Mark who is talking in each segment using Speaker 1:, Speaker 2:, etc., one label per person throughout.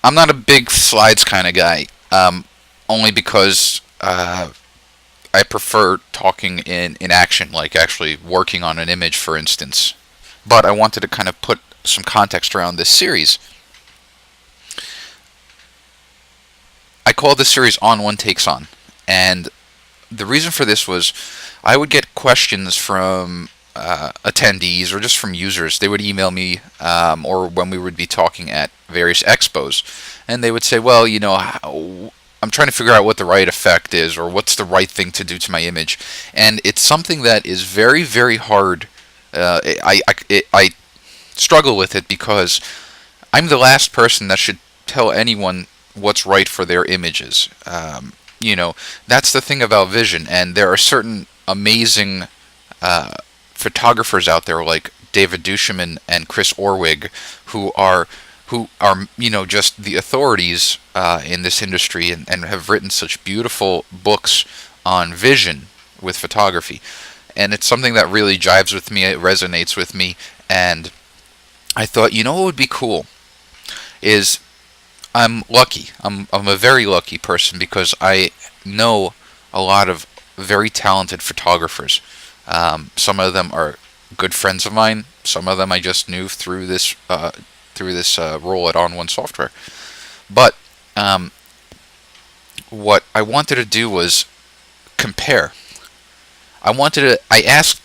Speaker 1: I'm not a big slides kind of guy, only because I prefer talking in action, like actually working on an image, for instance. But I wanted to kind of put some context around this series. I call this series onOne Takes On. And the reason for this was I would get questions from attendees or just from users. They would email me, or when we would be talking at various expos, and they would say, well, I'm trying to figure out what the right effect is or what's the right thing to do to my image. And it's something that is very, very hard. I struggle with it because I'm the last person that should tell anyone what's right for their images. That's the thing about vision, and there are certain amazing photographers out there like David Duchemin and Chris Orwig who are just the authorities in this industry, and have written such beautiful books on vision with photography. And it's something that really jives with me, it resonates with me, and I thought, what would be cool is I'm lucky. I'm a very lucky person because I know a lot of very talented photographers. Some of them are good friends of mine. Some of them I just knew through this role at onOne Software. But what I wanted to do was compare. I asked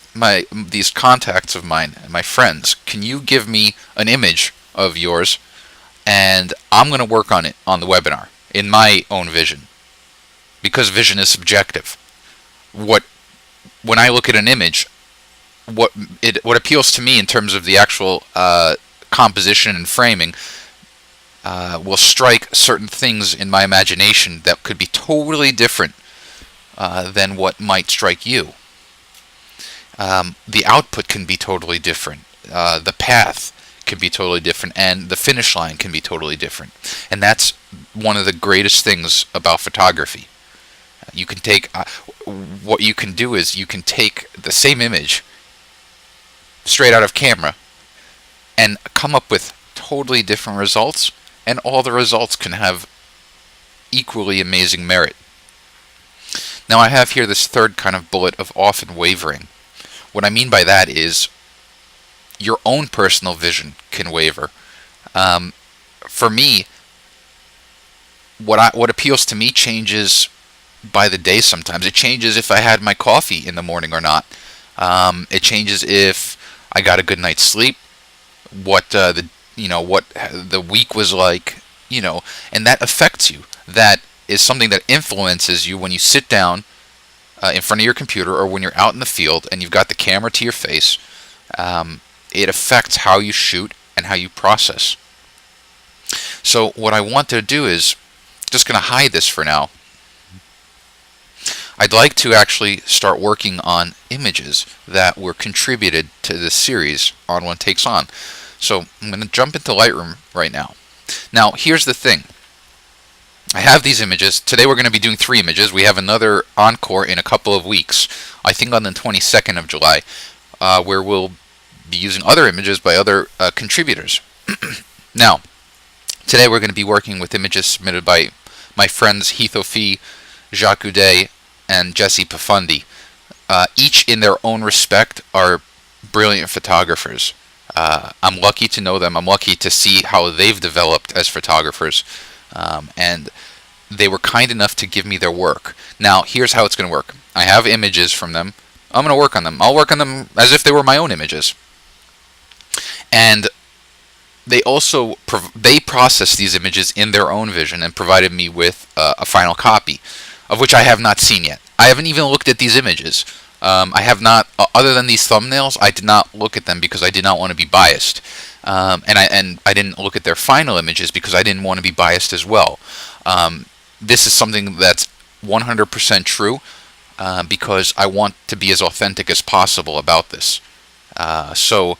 Speaker 1: these contacts of mine and my friends, can you give me an image of yours, and I'm going to work on it on the webinar in my own vision, because vision is subjective. When I look at an image, what appeals to me in terms of the actual composition and framing will strike certain things in my imagination that could be totally different than what might strike you. The output can be totally different. The path can be totally different, and the finish line can be totally different. And that's one of the greatest things about photography. You can take what you can do is you can take the same image straight out of camera and come up with totally different results, and all the results can have equally amazing merit. Now I have here this third kind of bullet of often wavering. What I mean by that is your own personal vision can waver. For me, what appeals to me changes by the day sometimes. It changes if I had my coffee in the morning or not. It changes if I got a good night's sleep, what the week was like, and that affects you. That is something that influences you when you sit down in front of your computer, or when you're out in the field and you've got the camera to your face. It affects how you shoot and how you process. So what I want to do is, just going to hide this for now. I'd like to actually start working on images that were contributed to this series, onOne Takes On. So I'm going to jump into Lightroom right now. Now here's the thing. I have these images. Today we're going to be doing 3 images. We have another encore in a couple of weeks, I think on the 22nd of July, where we'll be using other images by other contributors. Now, today we're going to be working with images submitted by my friends Heath O'Fee, Jacques Goudet, and Jesse Pafundi. Each in their own respect are brilliant photographers. I'm lucky to know them. I'm lucky to see how they've developed as photographers. And they were kind enough to give me their work. Now, here's how it's going to work. I have images from them. I'm going to work on them. I'll work on them as if they were my own images. And they also processed these images in their own vision and provided me with a final copy, of which I have not seen yet. I haven't even looked at these images. I have not, other than these thumbnails, I did not look at them because I did not want to be biased. And I didn't look at their final images because I didn't want to be biased as well. This is something that's 100% true, because I want to be as authentic as possible about this. So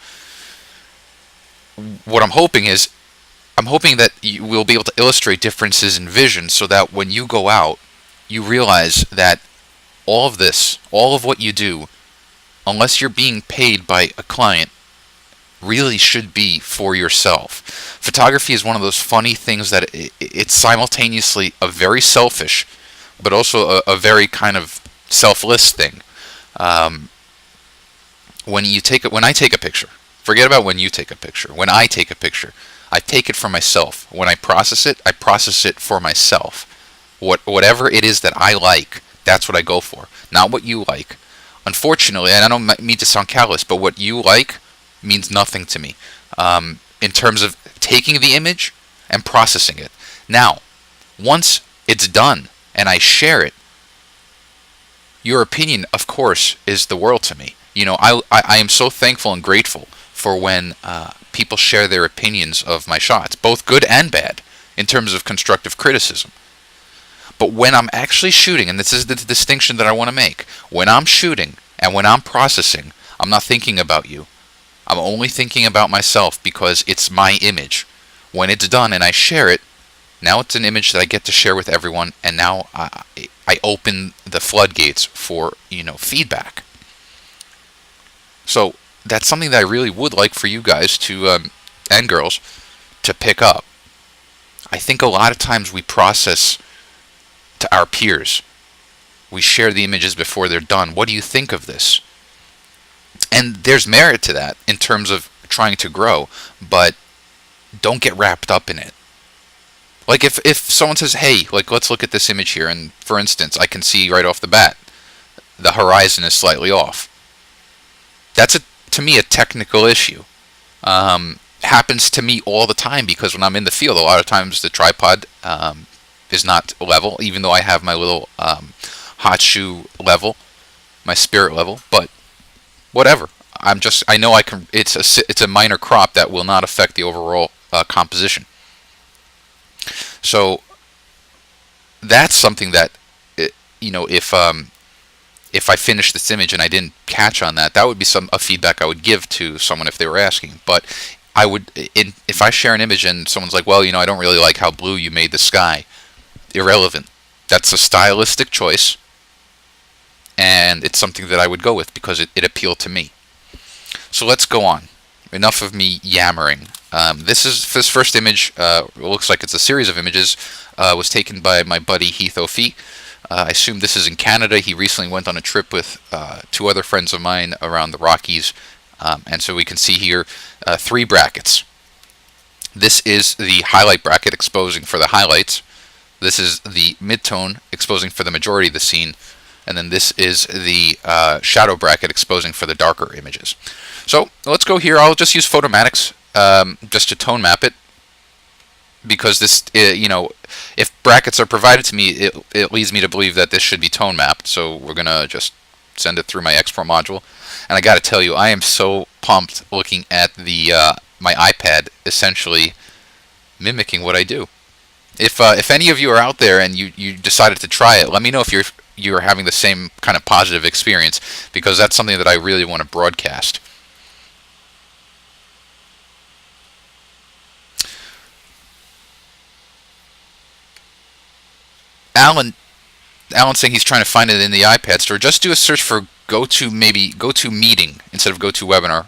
Speaker 1: what I'm hoping that you will be able to illustrate differences in vision, so that when you go out, you realize that all of what you do, unless you're being paid by a client, really should be for yourself. Photography is one of those funny things that it's simultaneously a very selfish, but also a very kind of selfless thing. Um, when I take a picture, forget about when you take a picture. When I take a picture, I take it for myself. When I process it for myself. Whatever it is that I like, that's what I go for, not what you like. Unfortunately, and I don't mean to sound callous, but what you like means nothing to me in terms of taking the image and processing it. Now, once it's done and I share it, your opinion, of course, is the world to me. You know, I am so thankful and grateful for when people share their opinions of my shots, both good and bad, in terms of constructive criticism. But when I'm actually shooting, and this is the distinction that I want to make, when I'm shooting and when I'm processing, I'm not thinking about you. I'm only thinking about myself because it's my image. When it's done and I share it, now it's an image that I get to share with everyone, and now I open the floodgates for, feedback. So that's something that I really would like for you guys to, and girls, to pick up. I think a lot of times we process to our peers. We share the images before they're done. What do you think of this? And there's merit to that in terms of trying to grow, but don't get wrapped up in it. Like if someone says, hey, like let's look at this image here, and for instance, I can see right off the bat, the horizon is slightly off. That's to me a technical issue. Happens to me all the time because when I'm in the field, a lot of times the tripod is not level, even though I have my little hot shoe level, my spirit level. But whatever, I know I can. It's a minor crop that will not affect the overall composition. So that's something that if I finish this image and I didn't catch on that, that would be a feedback I would give to someone if they were asking. But I would, if I share an image and someone's like, well, I don't really like how blue you made the sky. Irrelevant. That's a stylistic choice, and it's something that I would go with because it appealed to me. So let's go on. Enough of me yammering. This first image looks like it's a series of images. Was taken by my buddy Heath O'Fee. I assume this is in Canada. He recently went on a trip with two other friends of mine around the Rockies, and so we can see here 3 brackets. This is the highlight bracket exposing for the highlights. This is the midtone exposing for the majority of the scene, and then this is the shadow bracket exposing for the darker images. So let's go here. I'll just use Photomatics just to tone map it, because this, if brackets are provided to me, it leads me to believe that this should be tone mapped. So we're gonna just send it through my export module, and I got to tell you, I am so pumped looking at the my iPad essentially mimicking what I do. If any of you are out there and you decided to try it, let me know if you're having the same kind of positive experience, because that's something that I really want to broadcast. Alan's saying he's trying to find it in the iPad store. Just do a search for GoToMeeting instead of GoToWebinar.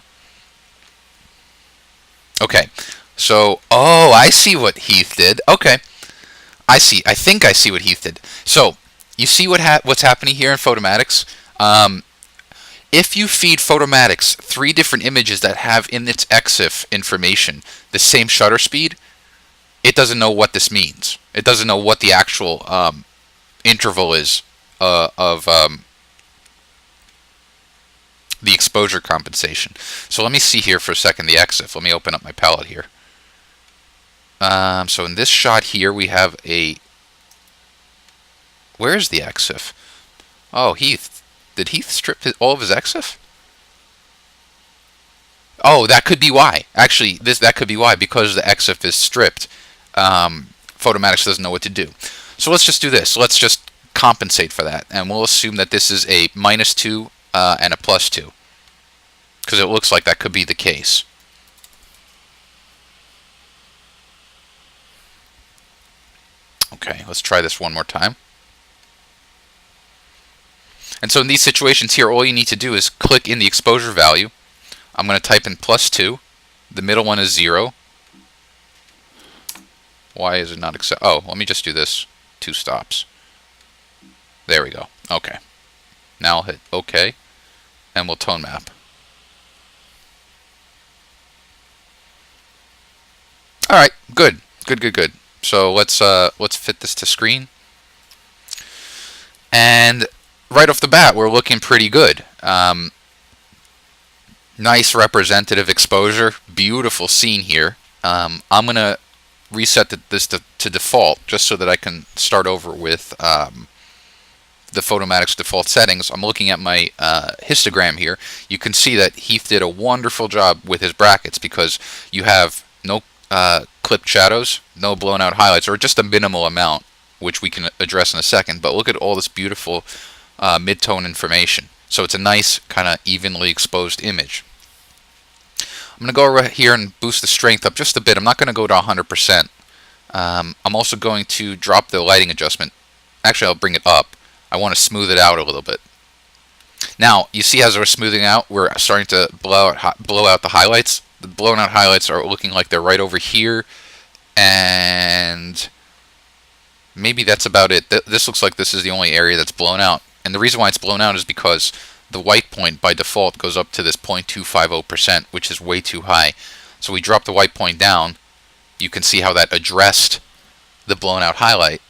Speaker 1: Okay, so I see what Heath did. Okay, I think I see what Heath did. So you see what's happening here in Photomatics. If you feed Photomatics 3 different images that have in its EXIF information the same shutter speed, it doesn't know what this means. It doesn't know what the actual interval is of the exposure compensation. So let me see here for a second the EXIF. Let me open up my palette here. So in this shot here we have a... Where's the EXIF? Oh, Heath. Did Heath strip all of his EXIF? Oh, that could be why. Actually, that could be why, because the EXIF is stripped. Photomatics doesn't know what to do. So let's just do this. Let's just compensate for that, and we'll assume that this is a -2 and a +2, because it looks like that could be the case. Okay, let's try this one more time. And so in these situations here, all you need to do is click in the exposure value. I'm going to type in +2, The middle one is 0. Why is it not accept? Oh, let me just do this. 2 stops. There we go. Okay. Now I'll hit OK, and we'll tone map. All right, good. So let's fit this to screen. And right off the bat, we're looking pretty good. Nice representative exposure. Beautiful scene here. I'm going to reset this to default just so that I can start over with the Photomatic's default settings. I'm looking at my histogram here. You can see that Heath did a wonderful job with his brackets because you have no clipped shadows, no blown out highlights, or just a minimal amount, which we can address in a second. But look at all this beautiful mid-tone information. So it's a nice kind of evenly exposed image. I'm going to go right here and boost the strength up just a bit. I'm not going to go to 100%. I'm also going to drop the lighting adjustment. Actually, I'll bring it up. I want to smooth it out a little bit. Now, you see as we're smoothing out, we're starting to blow out the highlights. The blown out highlights are looking like they're right over here. And maybe that's about it. This looks like this is the only area that's blown out. And the reason why it's blown out is because the white point by default goes up to this 0.250%, which is way too high. So we drop the white point down. You can see how that addressed the blown out highlight.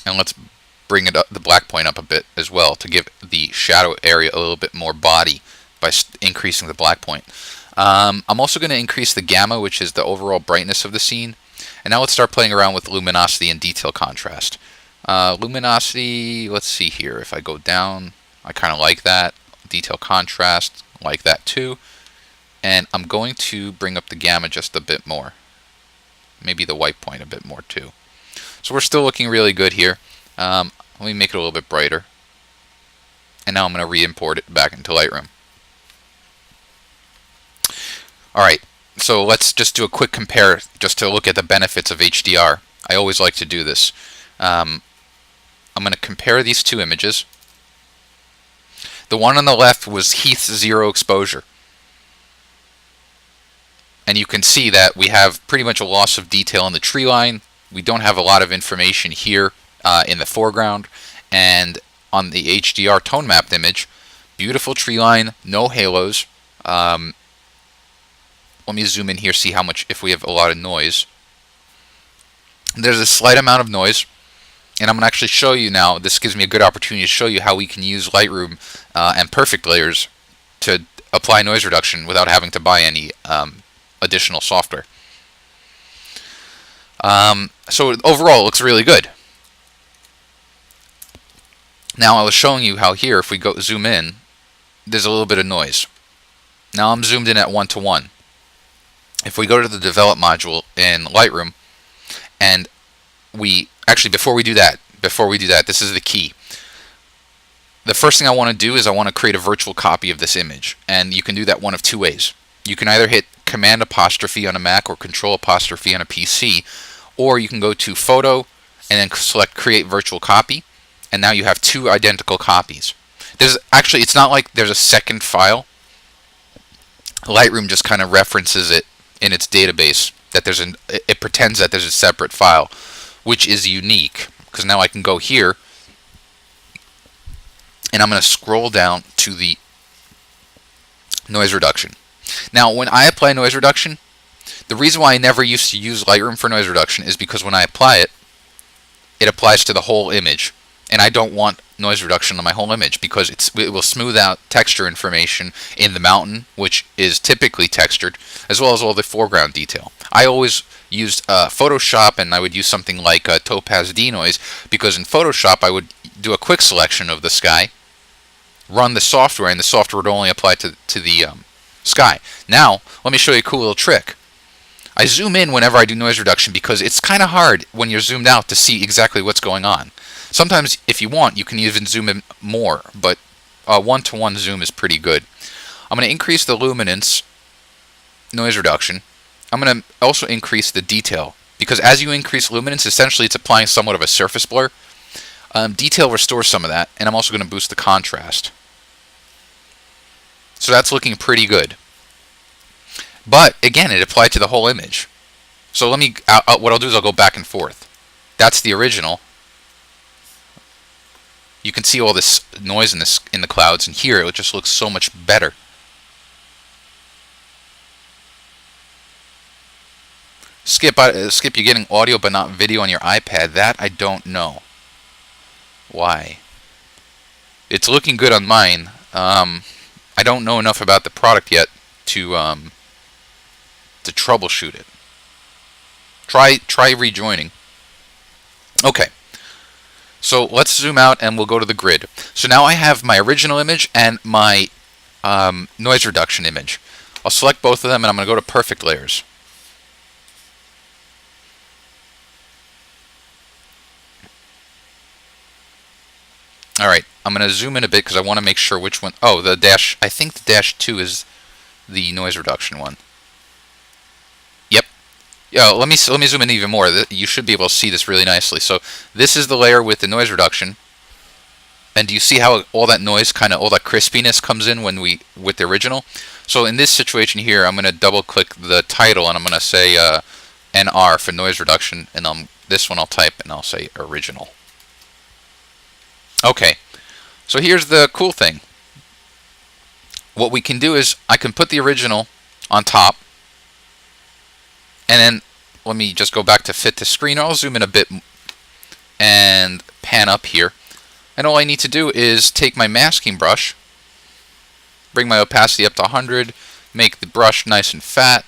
Speaker 1: And let's bring it up, the black point up a bit as well to give the shadow area a little bit more body by increasing the black point. I'm also going to increase the gamma, which is the overall brightness of the scene. And now let's start playing around with luminosity and detail contrast. Luminosity, let's see here. If I go down, I kind of like that. Detail contrast, like that too. And I'm going to bring up the gamma just a bit more. Maybe the white point a bit more too. So we're still looking really good here. Let me make it a little bit brighter. And now I'm going to re-import it back into Lightroom. Alright, so let's just do a quick compare just to look at the benefits of HDR. I always like to do this. I'm going to compare these two images. The one on the left was Heath's 0 exposure. And you can see that we have pretty much a loss of detail in the tree line. We don't have a lot of information here in the foreground. And on the HDR tone mapped image, beautiful tree line, no halos. Let me zoom in here, see how much, if we have a lot of noise. There's a slight amount of noise. And I'm going to actually show you now, this gives me a good opportunity to show you how we can use Lightroom and Perfect Layers to apply noise reduction without having to buy any additional software. So overall, it looks really good. Now I was showing you how here, if we go zoom in, there's a little bit of noise. Now I'm zoomed in at 1:1. If we go to the Develop module in Lightroom, and actually before we do that, this is the key. The first thing I want to do is I want to create a virtual copy of this image, and you can do that one of two ways. You can either hit Command apostrophe on a Mac or Control apostrophe on a PC, or you can go to Photo and then select Create Virtual Copy, and now you have two identical copies. It's not like there's a second file. Lightroom just kind of references it in its database that it pretends that there's a separate file, which is unique because now I can go here and I'm going to scroll down to the noise reduction. Now when I apply noise reduction, the reason why I never used to use Lightroom for noise reduction is because when I apply it, it applies to the whole image, and I don't want noise reduction on my whole image because it will smooth out texture information in the mountain, which is typically textured, as well as all the foreground detail. I always used Photoshop, and I would use something like Topaz Denoise, because in Photoshop I would do a quick selection of the sky, run the software, and the software would only apply to the sky. Now, let me show you a cool little trick. I zoom in whenever I do noise reduction because it's kind of hard when you're zoomed out to see exactly what's going on. Sometimes, if you want, you can even zoom in more, but 1:1 zoom is pretty good. I'm going to increase the luminance noise reduction. I'm going to also increase the detail, because as you increase luminance, essentially it's applying somewhat of a surface blur. Detail restores some of that, and I'm also going to boost the contrast. So that's looking pretty good. But again, it applied to the whole image. So what I'll do is I'll go back and forth. That's the original. You can see all this noise in the clouds, and here it just looks so much better. Skip, you're getting audio but not video on your iPad. That I don't know. Why? It's looking good on mine. I don't know enough about the product yet to troubleshoot it. Try rejoining. Okay. So let's zoom out and we'll go to the grid. So now I have my original image and my noise reduction image. I'll select both of them and I'm going to go to perfect layers. Alright, I'm going to zoom in a bit because I want to make sure which one. Oh, the dash. I think the dash 2 is the noise reduction one. Yep. Yeah, let me zoom in even more. You should be able to see this really nicely. So this is the layer with the noise reduction. And do you see how all that noise, all that crispiness comes in with the original? So in this situation here, I'm going to double click the title and I'm going to say NR for noise reduction. And this one I'll type and I'll say original. Okay, so here's the cool thing. What we can do is I can put the original on top, and then let me just go back to fit to screen. I'll zoom in a bit and pan up here. And all I need to do is take my masking brush, bring my opacity up to 100, make the brush nice and fat,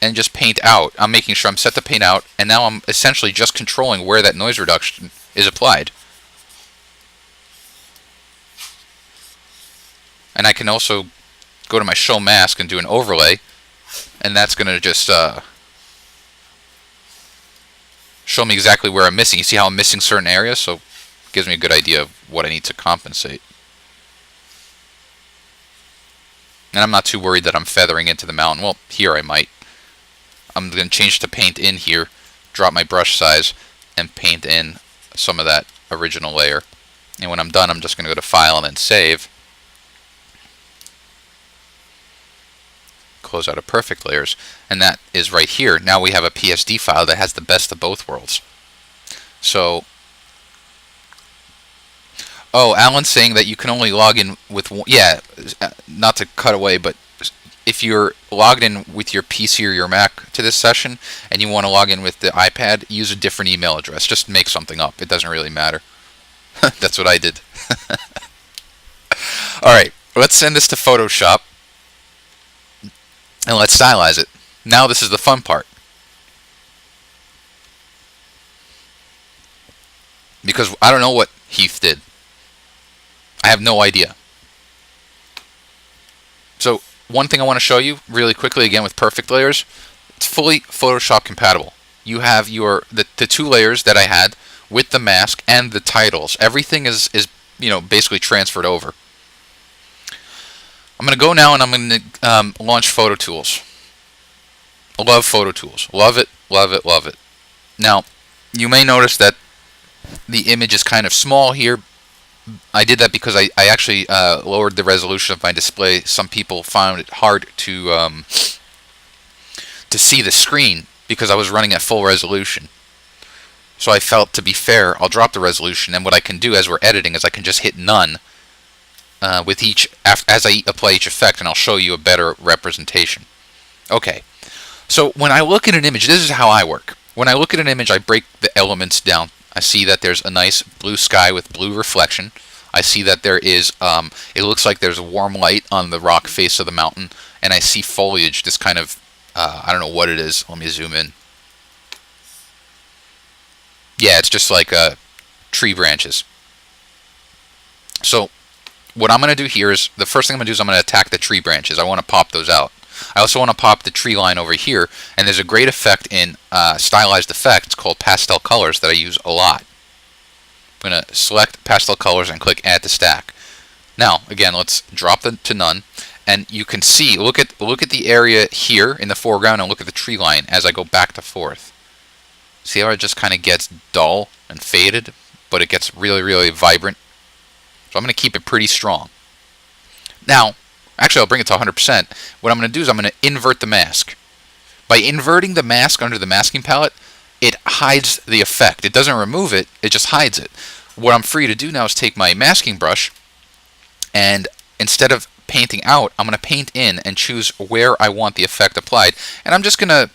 Speaker 1: and just paint out. I'm making sure I'm set to paint out, and now I'm essentially just controlling where that noise reduction is applied. And I can also go to my show mask and do an overlay, and that's going to just show me exactly where I'm missing. You see how I'm missing certain areas, so it gives me a good idea of what I need to compensate. And I'm not too worried that I'm feathering into the mountain. Well, here I might. I'm going to change to paint in here, drop my brush size, and paint in some of that original layer. And when I'm done, I'm just going to go to File and then Save. Close out of perfect layers, and that is right here. Now we have a PSD file that has the best of both worlds. So, oh, Alan's saying that you can only log in with one. Yeah, not to cut away, but if you're logged in with your PC or your Mac to this session and you want to log in with the iPad, use a different email address. Just make something up. It doesn't really matter. That's what I did. Alright, let's send this to Photoshop. And let's stylize it. Now this is the fun part. Because I don't know what Heath did. I have no idea. So one thing I want to show you really quickly again with perfect layers, it's fully Photoshop compatible. You have the two layers that I had with the mask and the titles. Everything is basically transferred over. I'm going to go now and I'm going to launch Photo Tools. I love Photo Tools. Love it, love it, love it. Now, you may notice that the image is kind of small here. I did that because I actually lowered the resolution of my display. Some people found it hard to see the screen because I was running at full resolution. So I felt, to be fair, I'll drop the resolution, and what I can do as we're editing is I can just hit none with as I apply each effect, and I'll show you a better representation. Okay, so when I look at an image, this is how I work. When I look at an image, I break the elements down. I see that there's a nice blue sky with blue reflection. I see that there is, it looks like there's a warm light on the rock face of the mountain, and I see foliage, this kind of, I don't know what it is. Let me zoom in. Yeah, it's just like tree branches. So what I'm going to do here is, the first thing I'm going to do is I'm going to attack the tree branches. I want to pop those out. I also want to pop the tree line over here, and there's a great effect in stylized effects called pastel colors that I use a lot. I'm going to select pastel colors and click add to stack. Now, again, let's drop them to none, and you can see, look at the area here in the foreground and look at the tree line as I go back to forth. See how it just kind of gets dull and faded, but it gets really, really vibrant. So I'm going to keep it pretty strong. Now, Actually, I'll bring it to 100%. What I'm going to do is I'm going to invert the mask. By inverting the mask under the masking palette, it hides the effect. It doesn't remove it, it just hides it. What I'm free to do now is take my masking brush, and instead of painting out, I'm going to paint in and choose where I want the effect applied. And I'm just going to,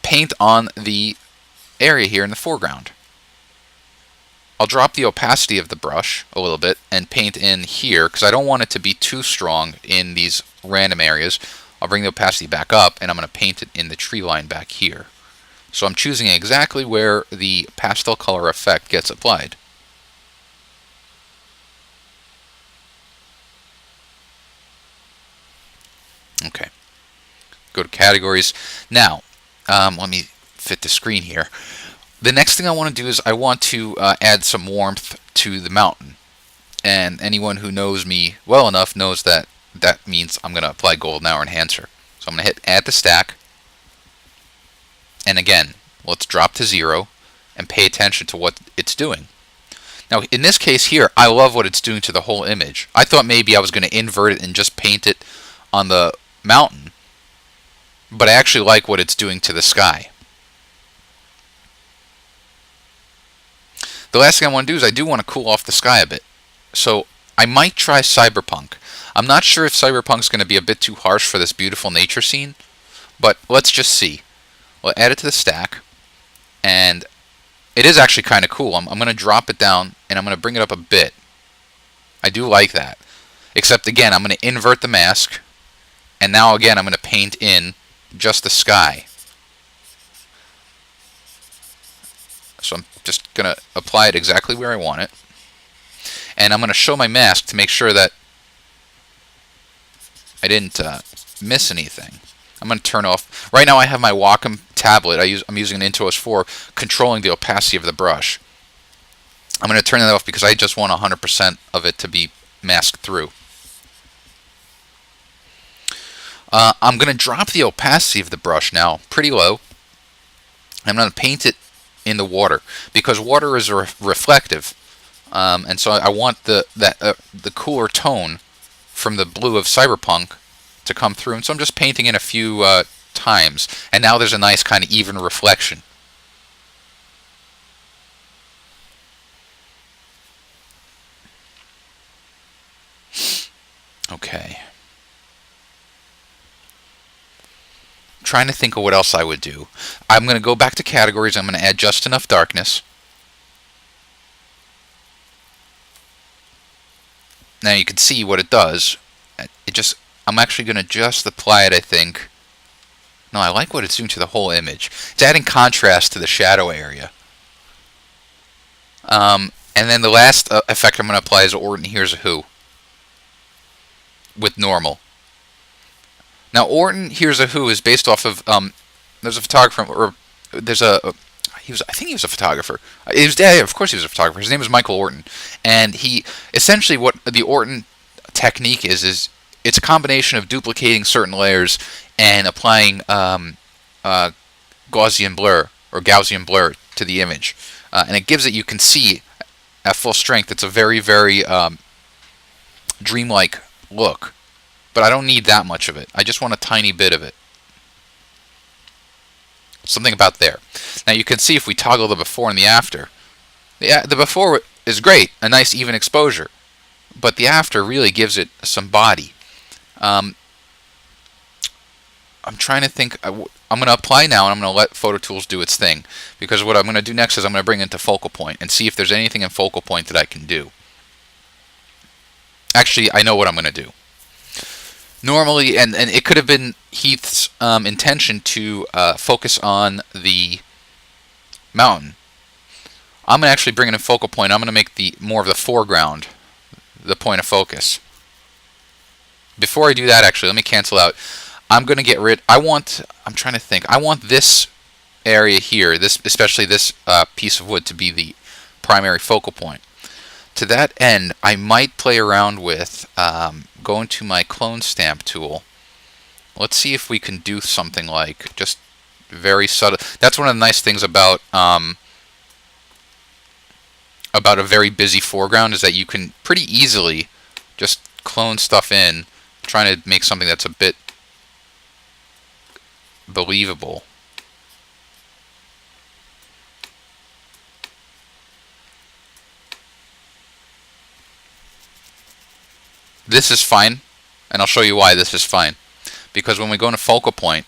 Speaker 1: paint on the area here in the foreground. I'll drop the opacity of the brush a little bit and paint in here because I don't want it to be too strong in these random areas. I'll bring the opacity back up and I'm going to paint it in the tree line back here. So I'm choosing exactly where the pastel color effect gets applied. Okay, go to categories. Now, let me fit the screen here. The next thing I want to do is I want to add some warmth to the mountain. And anyone who knows me well enough knows that that means I'm going to apply golden hour enhancer. So I'm going to hit add to stack. And again, let's drop to 0 and pay attention to what it's doing. Now, in this case here, I love what it's doing to the whole image. I thought maybe I was going to invert it and just paint it on the mountain, but I actually like what it's doing to the sky. The last thing I want to do is I do want to cool off the sky a bit. So I might try Cyberpunk. I'm not sure if Cyberpunk's going to be a bit too harsh for this beautiful nature scene, but let's just see. We'll add it to the stack, and it is actually kind of cool. I'm going to drop it down, and I'm going to bring it up a bit. I do like that. Except, again, I'm going to invert the mask, and now, again, I'm going to paint in just the sky. So I'm just going to apply it exactly where I want it. And I'm going to show my mask to make sure that I didn't miss anything. I'm going to turn off. Right now I have my Wacom tablet. I'm using an Intuos 4 controlling the opacity of the brush. I'm going to turn that off because I just want 100% of it to be masked through. I'm going to drop the opacity of the brush now pretty low. I'm going to paint it in the water because water is reflective, and so I want the cooler tone from the blue of Cyberpunk to come through. And so I'm just painting in a few times, and now there's a nice kind of even reflection. Okay. Trying to think of what else I would do. I'm going to go back to categories. I'm going to add just enough darkness. Now you can see what it does. I'm actually going to just apply it, I think. No, I like what it's doing to the whole image. It's adding contrast to the shadow area. And then the last effect I'm going to apply is Orton Here's a Who with normal. Now, Orton Here's a Who is based off of there's a photographer, or there's a I think he was a photographer. Yeah, of course he was a photographer. His name is Michael Orton, and he essentially what the Orton technique is it's a combination of duplicating certain layers and applying Gaussian blur to the image, and it gives it, you can see at full strength. It's a very, very dreamlike look. But I don't need that much of it. I just want a tiny bit of it. Something about there. Now you can see if we toggle the before and the after. The before is great, a nice even exposure. But the after really gives it some body. I'm trying to think. I'm going to apply now, and I'm going to let Photo Tools do its thing. Because what I'm going to do next is I'm going to bring it into focal point and see if there's anything in focal point that I can do. Actually, I know what I'm going to do. Normally, and it could have been Heath's intention to focus on the mountain. I'm going to actually bring it in focal point. I'm going to make the more of the foreground the point of focus. Before I do that, actually, let me cancel out. I'm going to get rid. I'm trying to think. I want this area here, especially this piece of wood, to be the primary focal point. To that end, I might play around with going to my clone stamp tool. Let's see if we can do something like just very subtle. That's one of the nice things about a very busy foreground, is that you can pretty easily just clone stuff in, trying to make something that's a bit believable. This is fine, and I'll show you why this is fine. Because when we go into focal point,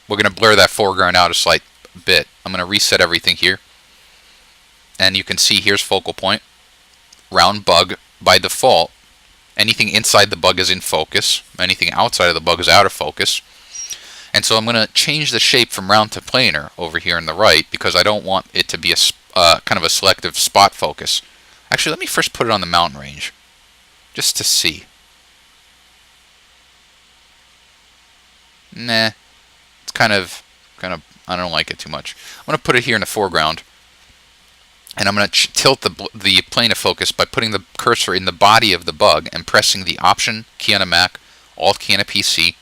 Speaker 1: we're going to blur that foreground out a slight bit. I'm going to reset everything here. And you can see here's focal point. Round bug. By default, anything inside the bug is in focus. Anything outside of the bug is out of focus. And so I'm going to change the shape from round to planar over here on the right because I don't want it to be a kind of a selective spot focus. Actually, let me first put it on the mountain range just to see. Nah, it's kind of, I don't like it too much. I'm going to put it here in the foreground, and I'm going to tilt the plane of focus by putting the cursor in the body of the bug and pressing the Option key on a Mac, Alt key on a PC,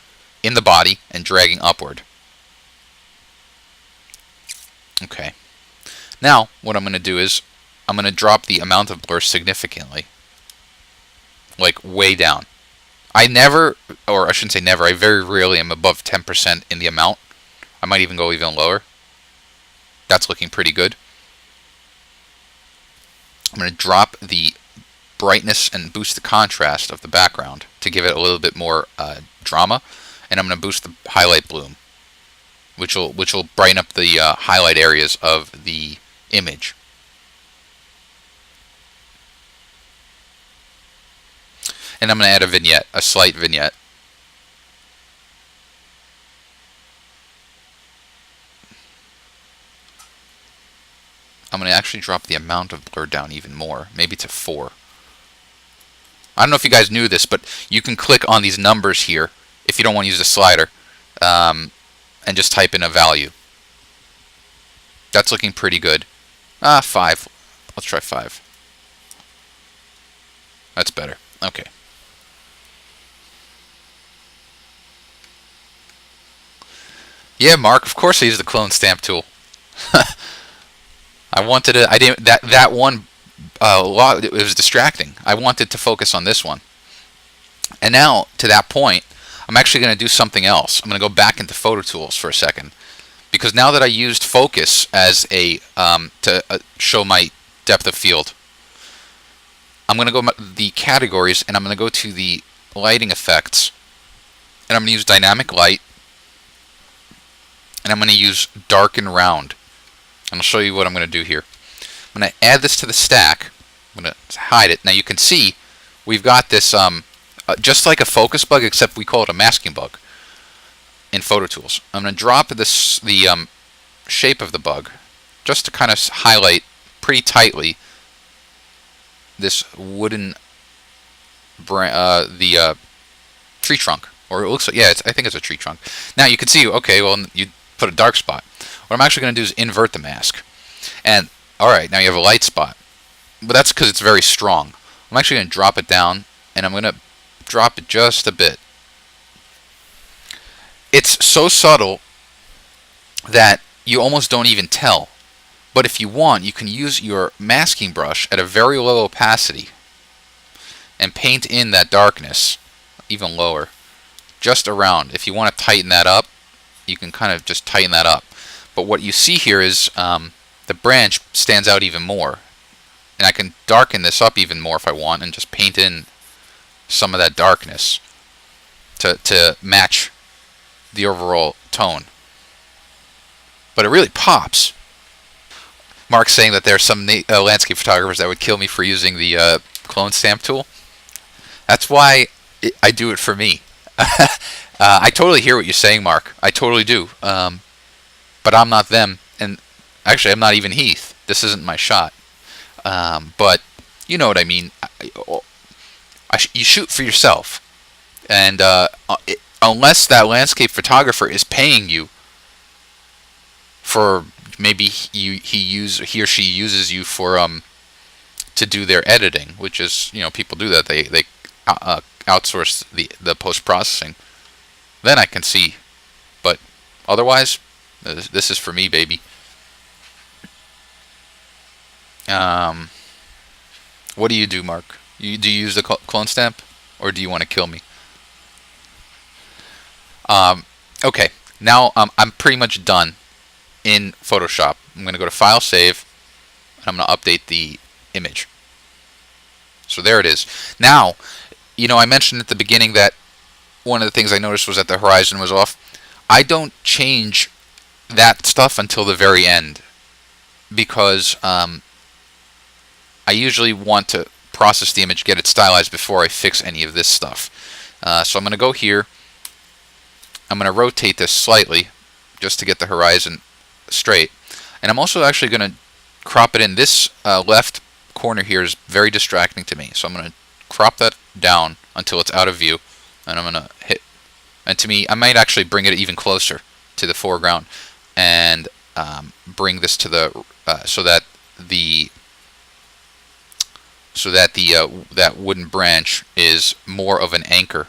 Speaker 1: in the body and dragging upward. Okay. Now, what I'm going to do is I'm going to drop the amount of blur significantly, like way down. I never, or I shouldn't say never, I very rarely am above 10% in the amount. I might even go even lower. That's looking pretty good. I'm going to drop the brightness and boost the contrast of the background to give it a little bit more drama. And I'm going to boost the highlight bloom, which will brighten up the highlight areas of the image. And I'm going to add a vignette, a slight vignette. I'm going to actually drop the amount of blur down even more, maybe to 4. I don't know if you guys knew this, but you can click on these numbers here if you don't want to use the slider, and just type in a value. That's looking pretty good. 5. Let's try 5. That's better. Okay. Yeah, Mark, of course I use the clone stamp tool. I wanted to, I didn't, that one, it was distracting. I wanted to focus on this one. And now, to that point, I'm actually going to do something else. I'm going to go back into Photo Tools for a second. Because now that I used focus as a, to show my depth of field, I'm going to go to the categories, and I'm going to go to the lighting effects, and I'm going to use dynamic light, and I'm going to use darken round. And I'll show you what I'm going to do here. I'm going to add this to the stack. I'm going to hide it. Now you can see we've got this just like a focus bug, except we call it a masking bug in Photo Tools. I'm going to drop the shape of the bug just to kind of highlight pretty tightly this wooden tree trunk, or it looks like, yeah, I think it's a tree trunk. Now you can see, okay, well, you put a dark spot. What I'm actually going to do is invert the mask, and all right, now you have a light spot, but that's because it's very strong. I'm actually going to drop it down, and I'm going to drop it just a bit. It's so subtle that you almost don't even tell. But if you want, you can use your masking brush at a very low opacity and paint in that darkness, even lower, just around. If you want to tighten that up, you can kind of just tighten that up. But what you see here is the branch stands out even more. And I can darken this up even more if I want and just paint in some of that darkness to match the overall tone. But it really pops. Mark's saying that there are some landscape photographers that would kill me for using the clone stamp tool. That's why I do it for me. I totally hear what you're saying, Mark. I totally do. But I'm not them. And actually, I'm not even Heath. This isn't my shot. But you know what I mean. You shoot for yourself. And unless that landscape photographer is paying you for, maybe he or she uses you for to do their editing, which is, people do that. They outsource the post processing. Then I can see, but otherwise, this is for me, baby. What do you do, Mark? Do you use the clone stamp? or do you want to kill me? Okay, now I'm pretty much done in Photoshop. I'm going to go to File, Save, and I'm going to update the image. So there it is. Now, I mentioned at the beginning that one of the things I noticed was that the horizon was off. I don't change that stuff until the very end because I usually want to process the image, get it stylized before I fix any of this stuff. So I'm going to go here. I'm going to rotate this slightly just to get the horizon straight. And I'm also actually going to crop it in. This left corner here is very distracting to me. So I'm going to crop that down until it's out of view. And I'm going to hit. And to me, I might actually bring it even closer to the foreground and bring this to the that wooden branch is more of an anchor.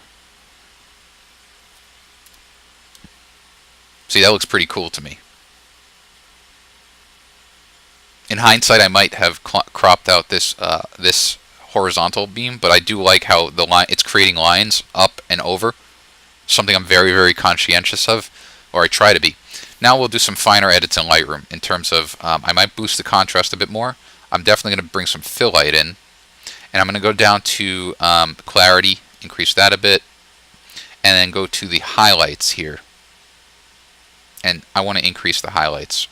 Speaker 1: See, that looks pretty cool to me. In hindsight, I might have cropped out this this horizontal beam, but I do like how it's creating lines up and over. Something I'm very, very conscientious of, or I try to be. Now we'll do some finer edits in Lightroom in terms of I might boost the contrast a bit more. I'm definitely going to bring some fill light in, and I'm going to go down to clarity, increase that a bit, and then go to the highlights here. And I want to increase the highlights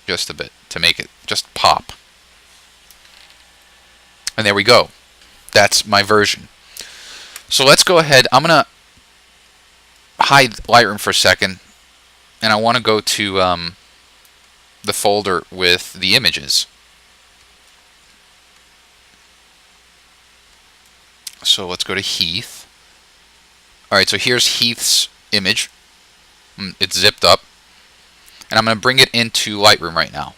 Speaker 1: just a bit to make it just pop. And there we go. That's my version. So let's go ahead. I'm going to hide Lightroom for a second, and I want to go to the folder with the images. So let's go to Heath. Alright, so here's Heath's image. It's zipped up. And I'm going to bring it into Lightroom right now.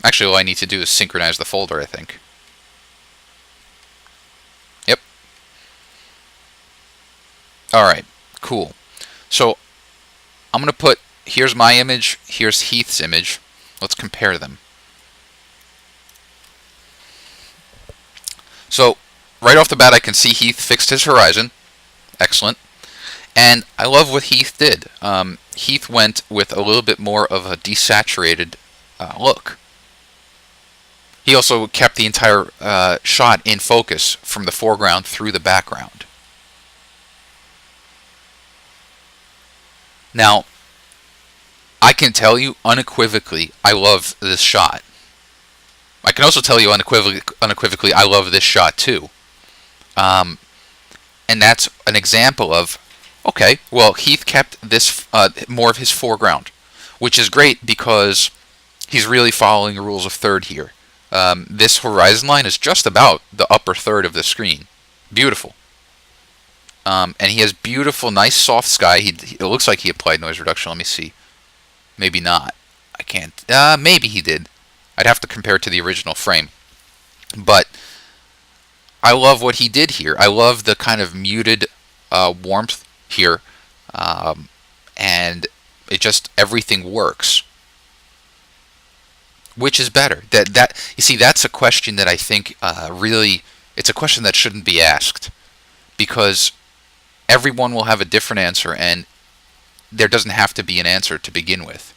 Speaker 1: Actually, all I need to do is synchronize the folder, I think. Yep. Alright, cool. So I'm going to put, here's my image, here's Heath's image. Let's compare them. So right off the bat, I can see Heath fixed his horizon. Excellent. And I love what Heath did. Heath went with a little bit more of a desaturated look. He also kept the entire shot in focus from the foreground through the background. Now, I can tell you unequivocally, I love this shot. I can also tell you unequivocally, I love this shot too. And that's an example of, okay, well, Heath kept this more of his foreground, which is great because he's really following the rules of third here. This horizon line is just about the upper third of the screen. Beautiful. And he has beautiful, nice, soft sky. It looks like he applied noise reduction. Let me see. Maybe not. I can't. Maybe he did. I'd have to compare it to the original frame. But I love what he did here. I love the kind of muted warmth here, and it just everything works. Which is better? You see, that's a question that I think really, it's a question that shouldn't be asked, because everyone will have a different answer, and there doesn't have to be an answer to begin with.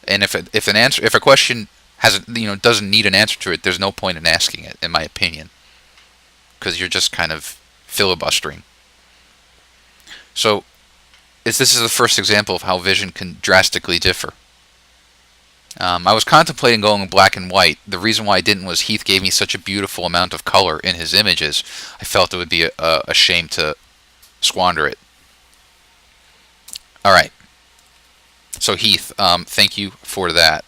Speaker 1: And if a question doesn't need an answer to it, there's no point in asking it, in my opinion, because you're just kind of filibustering. So this is the first example of how vision can drastically differ. I was contemplating going black and white. The reason why I didn't was Heath gave me such a beautiful amount of color in his images. I felt it would be a shame to squander it. Alright. So Heath, thank you for that.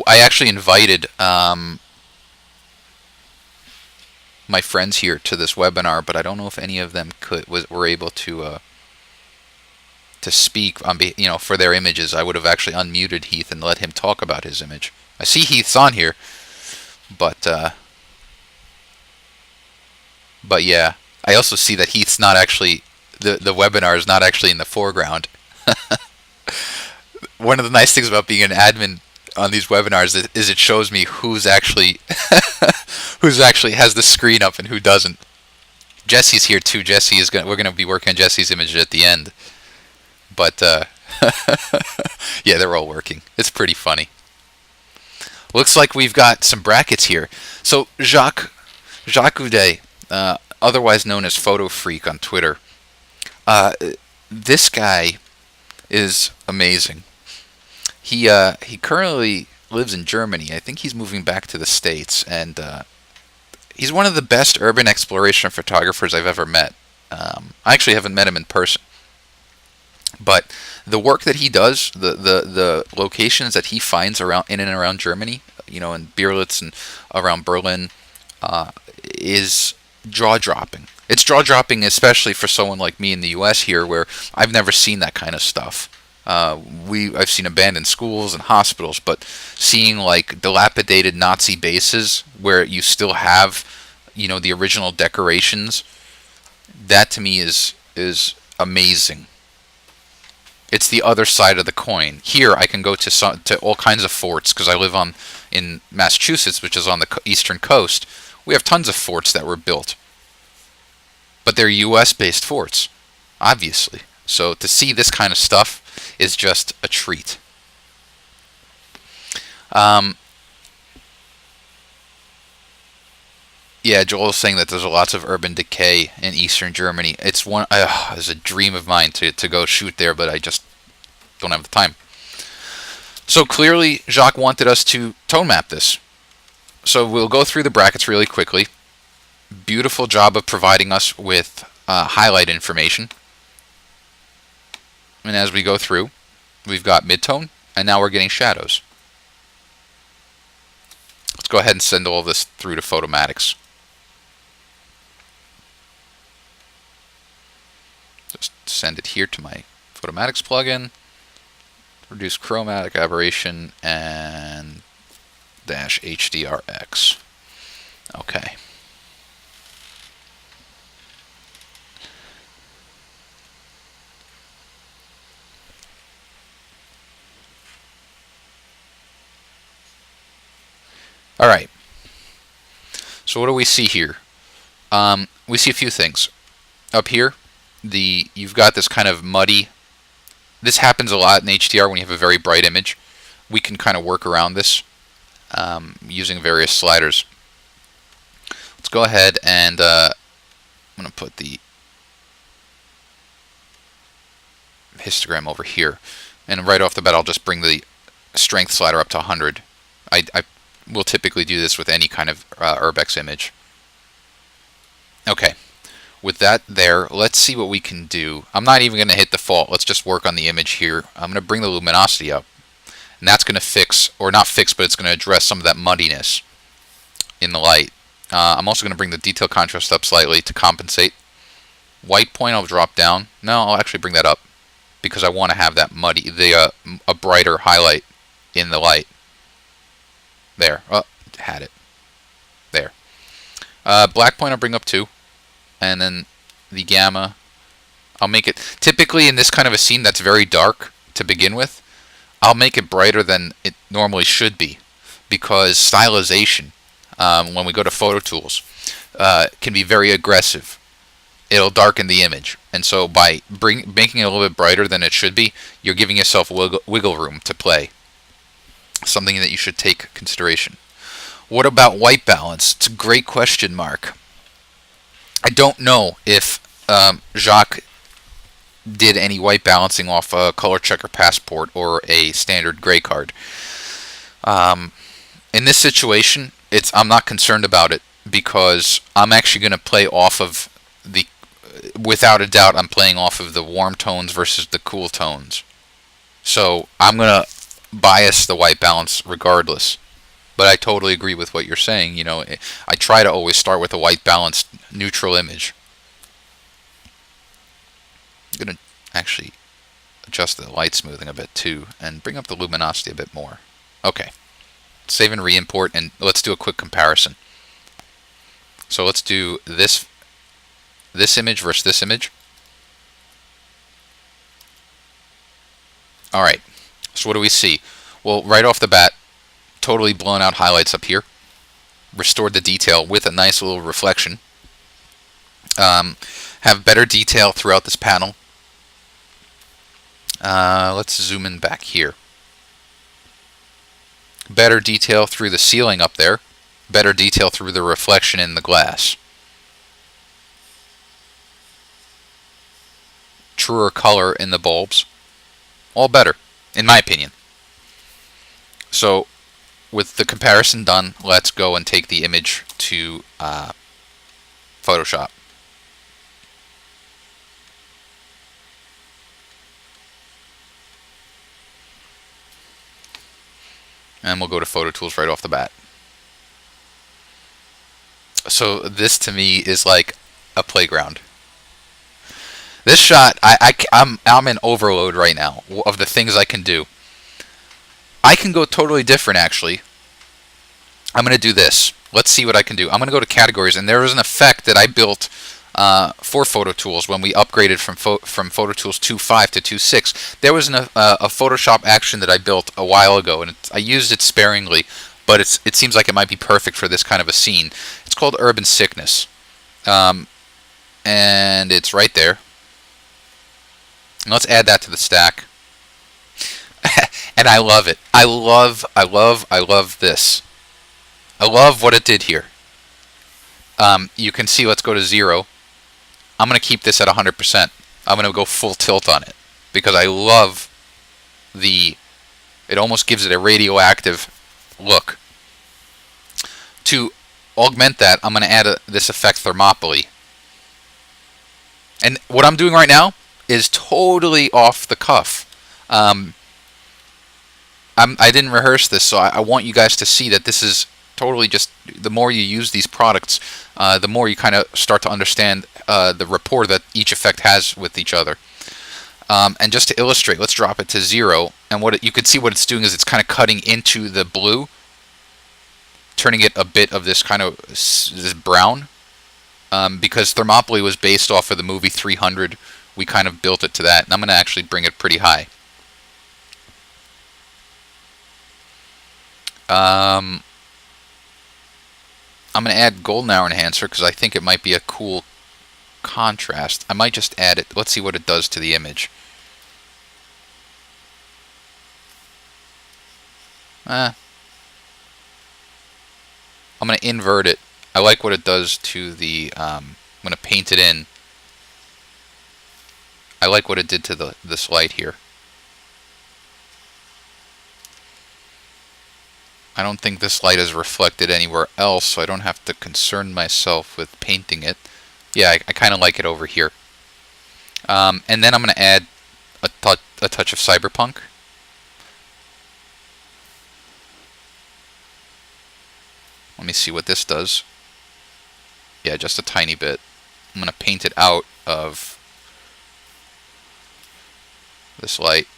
Speaker 1: I actually invited my friends here to this webinar, but I don't know if any of them were able to speak on for their images. I would have actually unmuted Heath and let him talk about his image. I see Heath's on here, but yeah, I also see that Heath's not actually the webinar is not actually in the foreground. One of the nice things about being an admin on these webinars is it shows me who's actually who's actually has the screen up and who doesn't. Jesse's here too. We're gonna be working on Jesse's image at the end, but yeah, they're all working. It's pretty funny. Looks like we've got some brackets here. So Jacques Uday, otherwise known as Photo Freak on Twitter, this guy is amazing. He currently lives in Germany. I think he's moving back to the States, and he's one of the best urban exploration photographers I've ever met. I actually haven't met him in person, but the work that he does, the locations that he finds around in and around Germany, in Bierlitz and around Berlin, is jaw-dropping. It's jaw-dropping, especially for someone like me in the U.S. here, where I've never seen that kind of stuff. I've seen abandoned schools and hospitals, but seeing like dilapidated Nazi bases where you still have, the original decorations, that to me is amazing. It's the other side of the coin. Here, I can go to all kinds of forts because I live in Massachusetts, which is on the eastern coast. We have tons of forts that were built, but they're U.S.-based forts, obviously. So to see this kind of stuff is just a treat. Yeah, Joel is saying that there's lots of urban decay in eastern Germany. It's a dream of mine to go shoot there, but I just don't have the time. So clearly, Jacques wanted us to tone map this. So we'll go through the brackets really quickly. Beautiful job of providing us with highlight information. And as we go through, we've got midtone, and now we're getting shadows. Let's go ahead and send all this through to Photomatics. Just send it here to my Photomatics plugin. Reduce chromatic aberration and -HDRX. Okay. All right. So what do we see here? We see a few things. Up here, you've got this kind of muddy. This happens a lot in HDR when you have a very bright image. We can kind of work around this using various sliders. Let's go ahead and I'm going to put the histogram over here. And right off the bat, I'll just bring the strength slider up to 100. I will typically do this with any kind of Urbex image. Okay. With that there, let's see what we can do. I'm not even going to hit default. Let's just work on the image here. I'm going to bring the luminosity up. And that's going to fix, or not fix, but it's going to address some of that muddiness in the light. I'm also going to bring the detail contrast up slightly to compensate. White point I'll drop down. No, I'll actually bring that up because I want to have that muddy, a brighter highlight in the light. There. Oh, had it. There. Black point I'll bring up too. And then the gamma, I'll make it, typically in this kind of a scene that's very dark to begin with, I'll make it brighter than it normally should be, because stylization, when we go to Photo Tools, can be very aggressive. It'll darken the image, and so by making it a little bit brighter than it should be, you're giving yourself wiggle room to play. Something that you should take consideration. What about white balance? It's a great question, Mark. I don't know if Jacques did any white balancing off a color checker passport or a standard gray card. In this situation, I'm not concerned about it because I'm actually going to play off of without a doubt, I'm playing off of the warm tones versus the cool tones. So I'm going to bias the white balance regardless. But I totally agree with what you're saying. I try to always start with a white balanced neutral image. I'm going to actually adjust the light smoothing a bit too and bring up the luminosity a bit more. Okay. Save and re-import, and let's do a quick comparison. So let's do this image versus this image. Alright. So what do we see? Well, right off the bat, totally blown out highlights up here. Restored the detail with a nice little reflection. Have better detail throughout this panel. Let's zoom in back here. Better detail through the ceiling up there. Better detail through the reflection in the glass. Truer color in the bulbs. All better, in my opinion. So, with the comparison done, let's go and take the image to Photoshop. And we'll go to Photo Tools right off the bat. So this to me is like a playground. This shot, I'm in overload right now of the things I can do. I can go totally different actually. I'm going to do this. Let's see what I can do. I'm going to go to categories, and there was an effect that I built for Photo Tools when we upgraded from Photo Tools 2.5 to 2.6. There was a Photoshop action that I built a while ago, and I used it sparingly, but it seems like it might be perfect for this kind of a scene. It's called Urban Sickness, and it's right there. And let's add that to the stack. And I love it. I love this. I love what it did here. You can see, let's go to 0. I'm going to keep this at 100%. I'm going to go full tilt on it because I love it almost gives it a radioactive look. To augment that, I'm going to add this effect thermopylae. And what I'm doing right now is totally off the cuff. I didn't rehearse this, so I want you guys to see that this is totally just, the more you use these products, the more you kind of start to understand the rapport that each effect has with each other. And just to illustrate, let's drop it to 0, and you can see what it's doing is it's kind of cutting into the blue, turning it a bit of this kind of this brown, because Thermopylae was based off of the movie 300. We kind of built it to that, and I'm going to actually bring it pretty high. I'm going to add golden hour enhancer because I think it might be a cool contrast. I might just add it. Let's see what it does to the image. I'm going to invert it. I like what it does to the, I'm going to paint it in. I like what it did to this light here. I don't think this light is reflected anywhere else, so I don't have to concern myself with painting it. Yeah, I kind of like it over here. And then I'm going to add a touch of cyberpunk. Let me see what this does. Yeah, just a tiny bit. I'm going to paint it out of this light.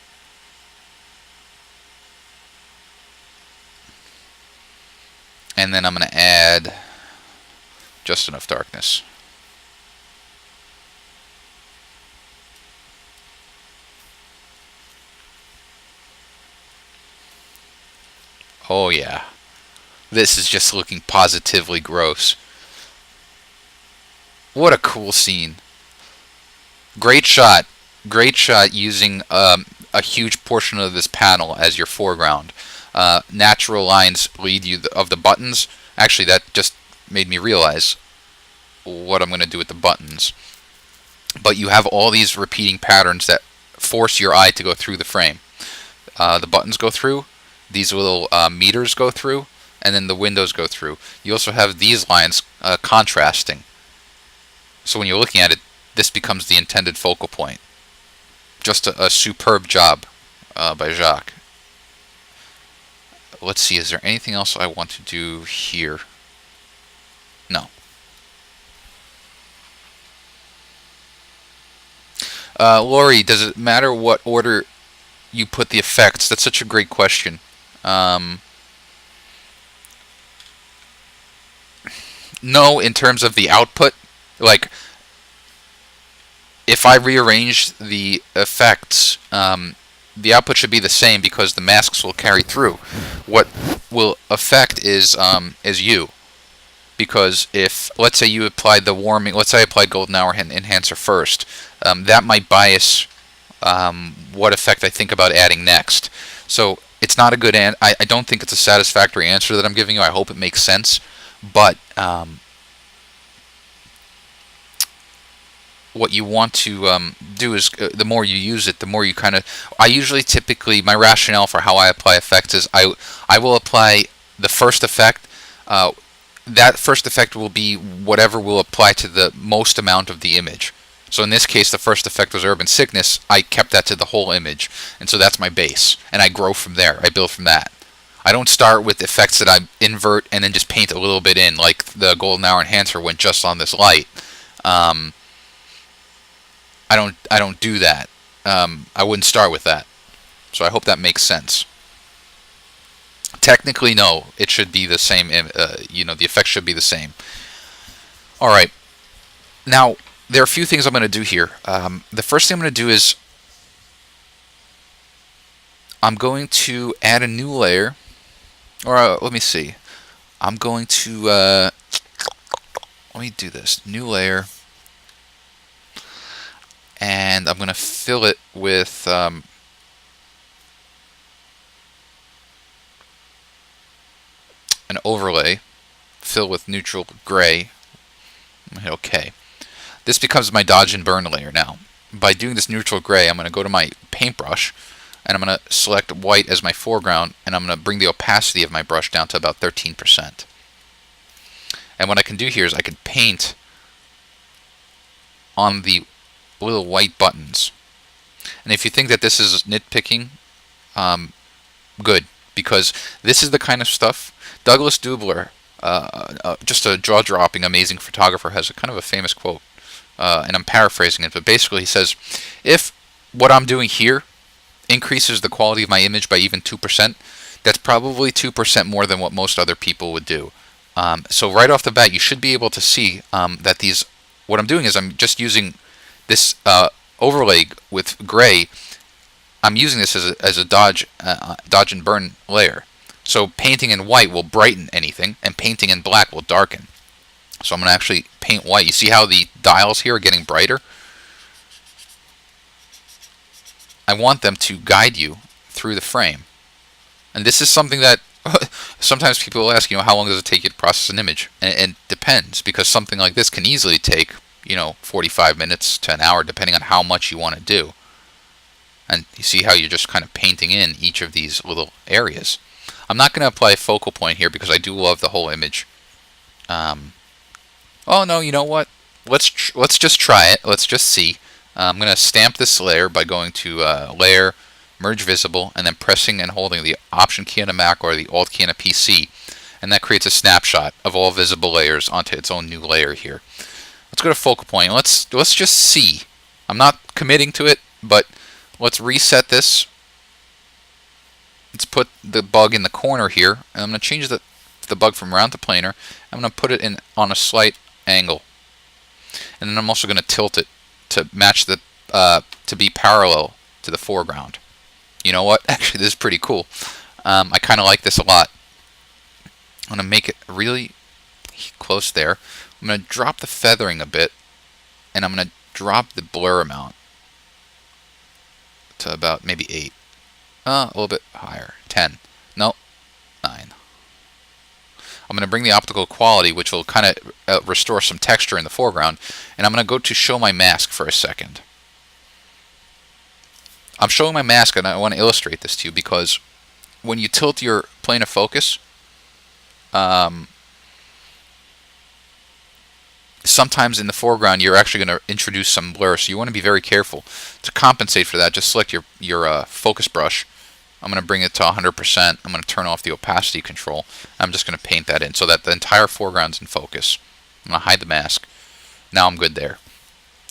Speaker 1: And then I'm going to add just enough darkness. Oh yeah. This is just looking positively gross. What a cool scene. Great shot. Great shot using a huge portion of this panel as your foreground. Natural lines lead you of the buttons. Actually, that just made me realize what I'm going to do with the buttons. But you have all these repeating patterns that force your eye to go through the frame. The buttons go through, these little meters go through, and then the windows go through. You also have these lines contrasting. So when you're looking at it, this becomes the intended focal point. Just a superb job by Jacques. Let's see, is there anything else I want to do here? No. Lori, does it matter what order you put the effects? That's such a great question. No, in terms of the output. Like, if I rearrange the effects, the output should be the same because the masks will carry through. What will affect is you. Because if, let's say you applied the warming, let's say I applied golden hour enhancer first, that might bias what effect I think about adding next. So it's not a good I don't think it's a satisfactory answer that I'm giving you. I hope it makes sense. But what you want to do is the more you use it, the more you kind of. I usually typically my rationale for how I apply effects is I will apply the first effect. That first effect will be whatever will apply to the most amount of the image. So in this case, the first effect was urban sickness. I kept that to the whole image, and so that's my base, and I grow from there. I build from that. I don't start with effects that I invert and then just paint a little bit in, like the golden hour enhancer went just on this light. I don't do that. I wouldn't start with that. So I hope that makes sense. Technically, no. It should be the same. The effect should be the same. All right. Now, there are a few things I'm going to do here. The first thing I'm going to do is I'm going to add a new layer. Or let me see. I'm going to let me do this. New layer. And I'm going to fill it with an overlay. Fill with neutral gray. Hit OK. This becomes my dodge and burn layer now. By doing this neutral gray, I'm going to go to my paintbrush, and I'm going to select white as my foreground, and I'm going to bring the opacity of my brush down to about 13%. And what I can do here is I can paint on the little white buttons. And if you think that this is nitpicking, good, because this is the kind of stuff Douglas Dubler, just a jaw-dropping, amazing photographer, has a kind of a famous quote, and I'm paraphrasing it, but basically he says, if what I'm doing here increases the quality of my image by even 2%, that's probably 2% more than what most other people would do. So right off the bat, you should be able to see that what I'm doing is I'm just using this overlay with gray. I'm using this as a dodge and burn layer. So painting in white will brighten anything, and painting in black will darken. So I'm going to actually paint white. You see how the dials here are getting brighter? I want them to guide you through the frame. And this is something that sometimes people will ask, how long does it take you to process an image? And it depends, because something like this can easily take, 45 minutes to an hour, depending on how much you want to do. And you see how you're just kind of painting in each of these little areas. I'm not going to apply a focal point here because I do love the whole image. Oh no, you know what? Let's just try it. Let's just see. I'm going to stamp this layer by going to Layer, Merge Visible, and then pressing and holding the Option key on a Mac or the Alt key on a PC. And that creates a snapshot of all visible layers onto its own new layer here. Let's go to focal point. Let's just see. I'm not committing to it, but let's reset this. Let's put the bug in the corner here, and I'm going to change the bug from round to planar. I'm going to put it in on a slight angle, and then I'm also going to tilt it to match to be parallel to the foreground. You know what? Actually, this is pretty cool. I kind of like this a lot. I'm going to make it really close there. I'm going to drop the feathering a bit, and I'm going to drop the blur amount to about maybe 8. A little bit higher. 10. No, 9. I'm going to bring the optical quality, which will kind of restore some texture in the foreground, and I'm going to go to show my mask for a second. I'm showing my mask, and I want to illustrate this to you because when you tilt your plane of focus, sometimes in the foreground you're actually going to introduce some blur, so you want to be very careful. To compensate for that, just select your focus brush. I'm going to bring it to 100%. I'm going to turn off the opacity control. I'm just going to paint that in so that the entire foreground's in focus. I'm going to hide the mask. Now I'm good there.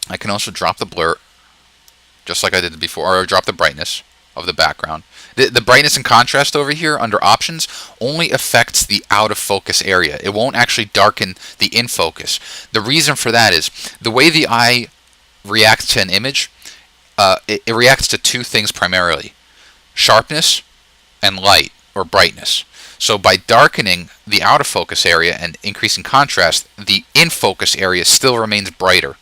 Speaker 1: I can also drop the blur, just like I did before, or drop the brightness of the background. The brightness and contrast over here under options only affects the out of focus area. It won't actually darken the in focus. The reason for that is the way the eye reacts to an image, it reacts to two things primarily: sharpness and light or brightness. So by darkening the out of focus area and increasing contrast, the in focus area still remains brighter.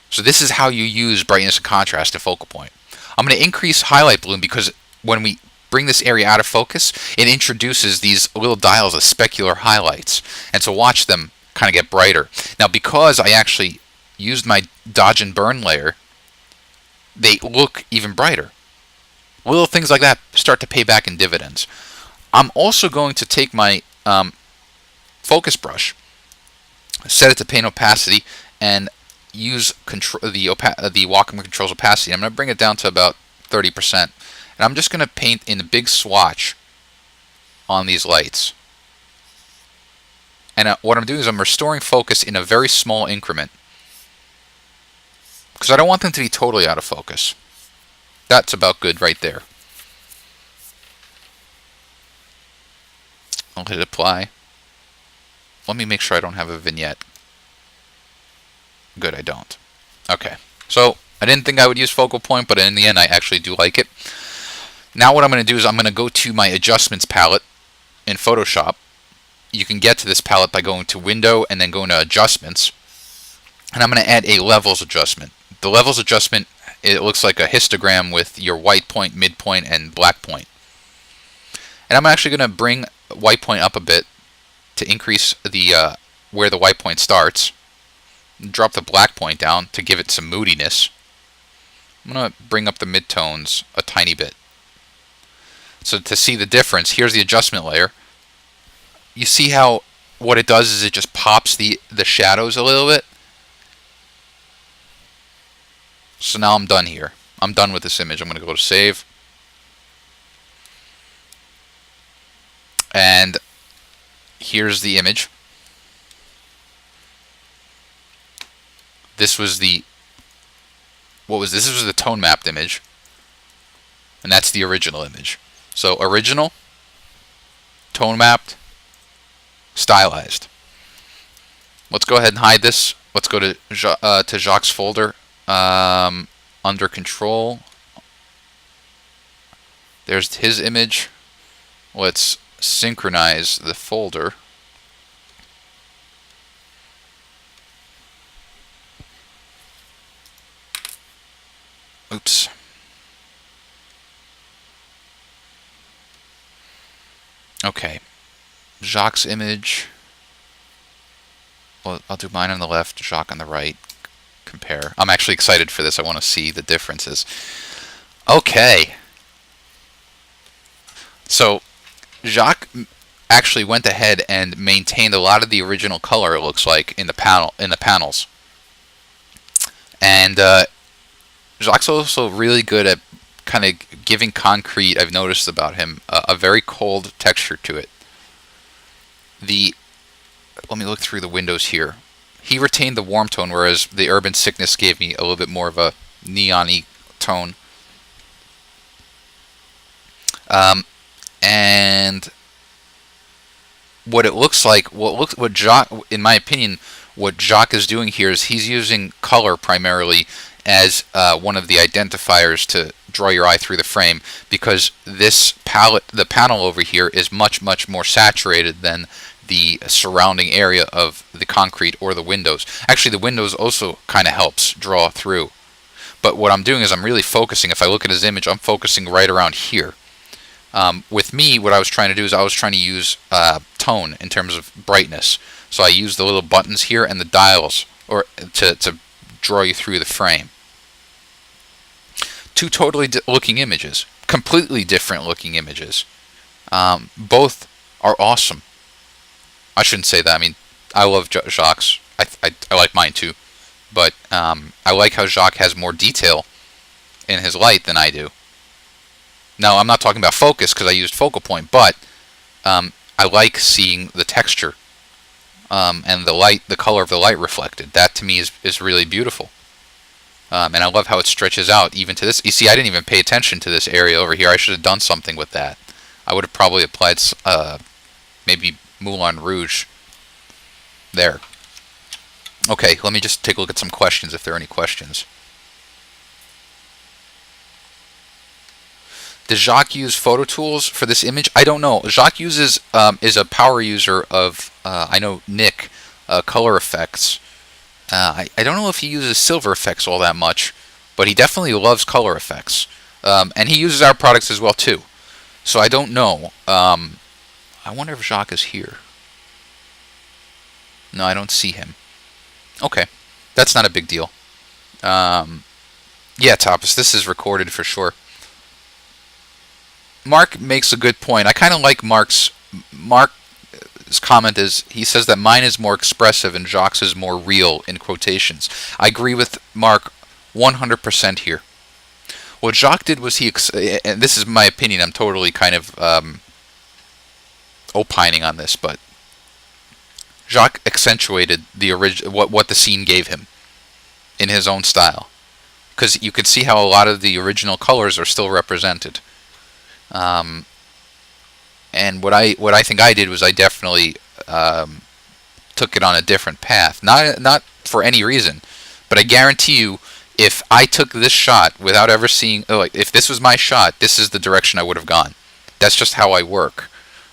Speaker 1: So this is how you use brightness and contrast in focal point. I'm going to increase highlight bloom because when we bring this area out of focus, it introduces these little dials of specular highlights. And so watch them kind of get brighter. Now because I actually used my dodge and burn layer, they look even brighter. Little things like that start to pay back in dividends. I'm also going to take my focus brush, set it to paint opacity, and use the Wacom Controls opacity. I'm going to bring it down to about 30%. And I'm just going to paint in a big swatch on these lights. And what I'm doing is I'm restoring focus in a very small increment, because I don't want them to be totally out of focus. That's about good right there. I'll hit apply. Let me make sure I don't have a vignette. Good, I don't. Okay, so I didn't think I would use focal point, but in the end I actually do like it. Now what I'm going to do is I'm going to go to my adjustments palette in Photoshop. You can get to this palette by going to Window and then going to Adjustments. And I'm going to add a levels adjustment. The levels adjustment, it looks like a histogram with your white point, midpoint, and black point. And I'm actually going to bring white point up a bit to increase the where the white point starts. Drop the black point down to give it some moodiness. I'm going to bring up the midtones a tiny bit. So to see the difference, here's the adjustment layer. You see how what it does is it just pops the shadows a little bit. So now I'm done here. I'm done with this image. I'm going to go to save. And here's the image. This was the this was the tone mapped image. And that's the original image. So original, tone mapped, stylized. Let's go ahead and hide this. Let's go to Jacques' folder. Under control, there's his image. Let's synchronize the folder. Oops. Okay, Jacques' image. Well, I'll do mine on the left, Jacques on the right. Compare. I'm actually excited for this. I want to see the differences. Okay. So Jacques actually went ahead and maintained a lot of the original color, it looks like, in the panels. And Jacques also really good at kind of giving concrete, I've noticed about him, a very cold texture to it. Let me look through the windows here. He retained the warm tone, whereas the Urban Sickness gave me a little bit more of a neon-y tone. And what it looks like, what Jacques, in my opinion, what Jacques is doing here is he's using color primarily as one of the identifiers to draw your eye through the frame, because this palette, the panel over here, is much more saturated than the surrounding area of the concrete or the windows. Actually, the windows also kind of helps draw through. But what I'm doing is I'm really focusing. If I look at his image, I'm focusing right around here. With me, what I was trying to do is I was trying to use tone in terms of brightness. So I used the little buttons here and the dials to draw you through the frame. Two totally looking images. Completely different looking images. Both are awesome. I shouldn't say that. I mean, I love Jacques. I like mine too. But I like how Jacques has more detail in his light than I do. Now, I'm not talking about focus because I used focal point, but I like seeing the texture and the color of the light reflected. That to me is really beautiful. And I love how it stretches out even to this. You see, I didn't even pay attention to this area over here. I should have done something with that. I would have probably applied maybe Moulin Rouge there. Okay, let me just take a look at some questions if there are any questions. Does Jacques use photo tools for this image? I don't know. Jacques uses is a power user of I know Nick color effects. I don't know if he uses silver effects all that much, but he definitely loves color effects, and he uses our products as well too. So I don't know. I wonder if Jacques is here. No, I don't see him. Okay, that's not a big deal. Yeah, Tapas, this is recorded for sure. Mark makes a good point. I kind of like Mark's comment is he says that mine is more expressive and Jacques is more real in quotations. I agree with Mark 100% here. What Jacques did was and this is my opinion. I'm totally kind of opining on this, but Jacques accentuated the what the scene gave him in his own style, because you could see how a lot of the original colors are still represented. And what I think I did was I definitely took it on a different path. Not for any reason, but I guarantee you, if I took this shot without ever seeing, like, if this was my shot, this is the direction I would have gone. That's just how I work.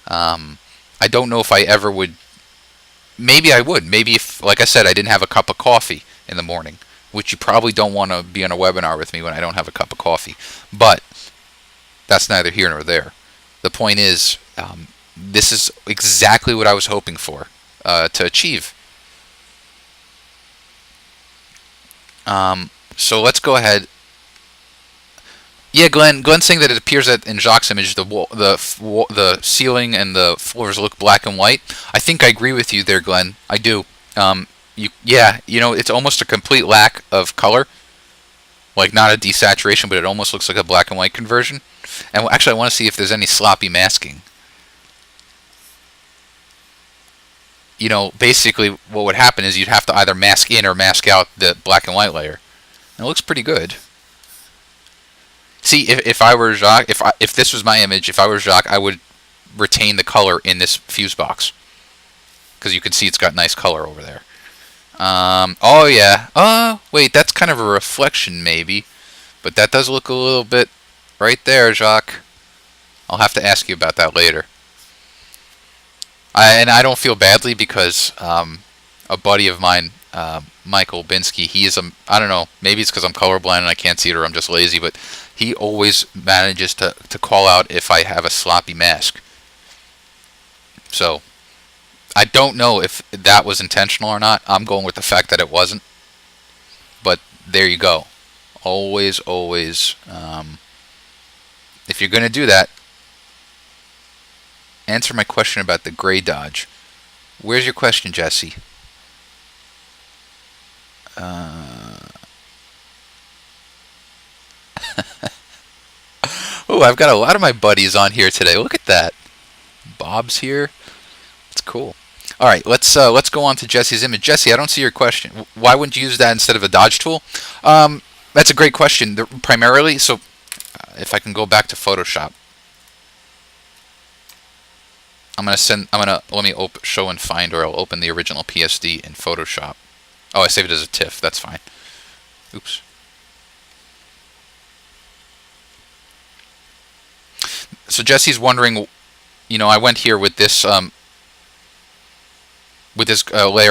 Speaker 1: I don't know if I ever would. Maybe I would. Maybe if, like I said, I didn't have a cup of coffee in the morning, which you probably don't want to be on a webinar with me when I don't have a cup of coffee. But that's neither here nor there. The point is, this is exactly what I was hoping for to achieve. So let's go ahead. Yeah, Glenn's saying that it appears that in Jacques' image the ceiling and the floors look black and white. I think I agree with you there, Glenn. I do. It's almost a complete lack of color. Like, not a desaturation, but it almost looks like a black and white conversion. And actually, I want to see if there's any sloppy masking. Basically what would happen is you'd have to either mask in or mask out the black and white layer. And it looks pretty good. See, if I were Jacques, if this was my image, if I were Jacques, I would retain the color in this fuse box, because you can see it's got nice color over there. Oh yeah. Wait, that's kind of a reflection maybe, but that does look a little bit right there, Jacques. I'll have to ask you about that later. I don't feel badly because a buddy of mine, Michael Binsky, I don't know, maybe it's because I'm colorblind and I can't see it, or I'm just lazy, but he always manages to call out if I have a sloppy mask. So I don't know if that was intentional or not. I'm going with the fact that it wasn't. But there you go. Always, if you're going to do that, answer my question about the gray dodge. Where's your question, Jesse? Oh, I've got a lot of my buddies on here today. Look at that. Bob's here. That's cool. All right, let's go on to Jesse's image. Jesse, I don't see your question. Why wouldn't you use that instead of a dodge tool? That's a great question. Primarily, so if I can go back to Photoshop, let me show and find, or I'll open the original PSD in Photoshop. Oh, I saved it as a TIFF. That's fine. Oops. So Jesse's wondering, I went here with this layer.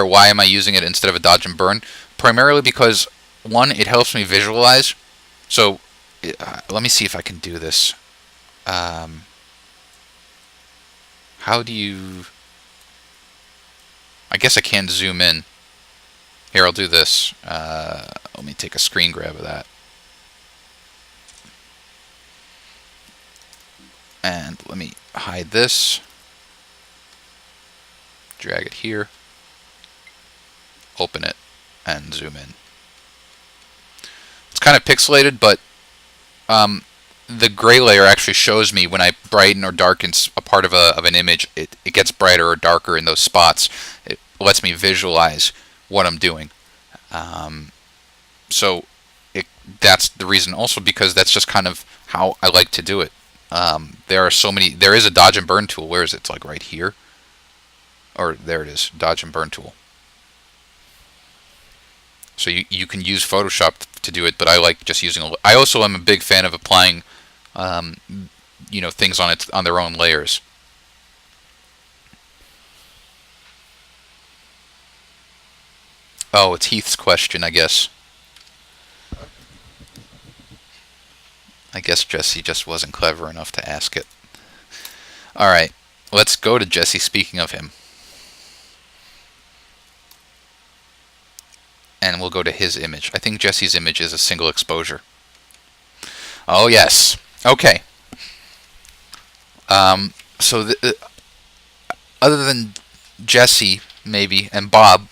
Speaker 1: Why am I using it instead of a dodge and burn? Primarily because, one, it helps me visualize. So let me see if I can do this. How do you... I guess I can zoom in. Here, I'll do this. Let me take a screen grab of that. And let me hide this. Drag it here. Open it and zoom in. It's kind of pixelated, but the gray layer actually shows me when I brighten or darken a part of an image, it gets brighter or darker in those spots. It lets me visualize what I'm doing. So that's the reason also, because that's just kind of how I like to do it. There is a dodge and burn tool. Where is it? It's like right here. Or there it is, dodge and burn tool. So you can use Photoshop to do it, but I like just using I also am a big fan of applying things on their own layers. Oh, it's Heath's question, I guess. I guess Jesse just wasn't clever enough to ask it. All right, let's go to Jesse. Speaking of him, and we'll go to his image. I think Jesse's image is a single exposure. Oh yes. Okay. So other than Jesse, maybe, and Bob,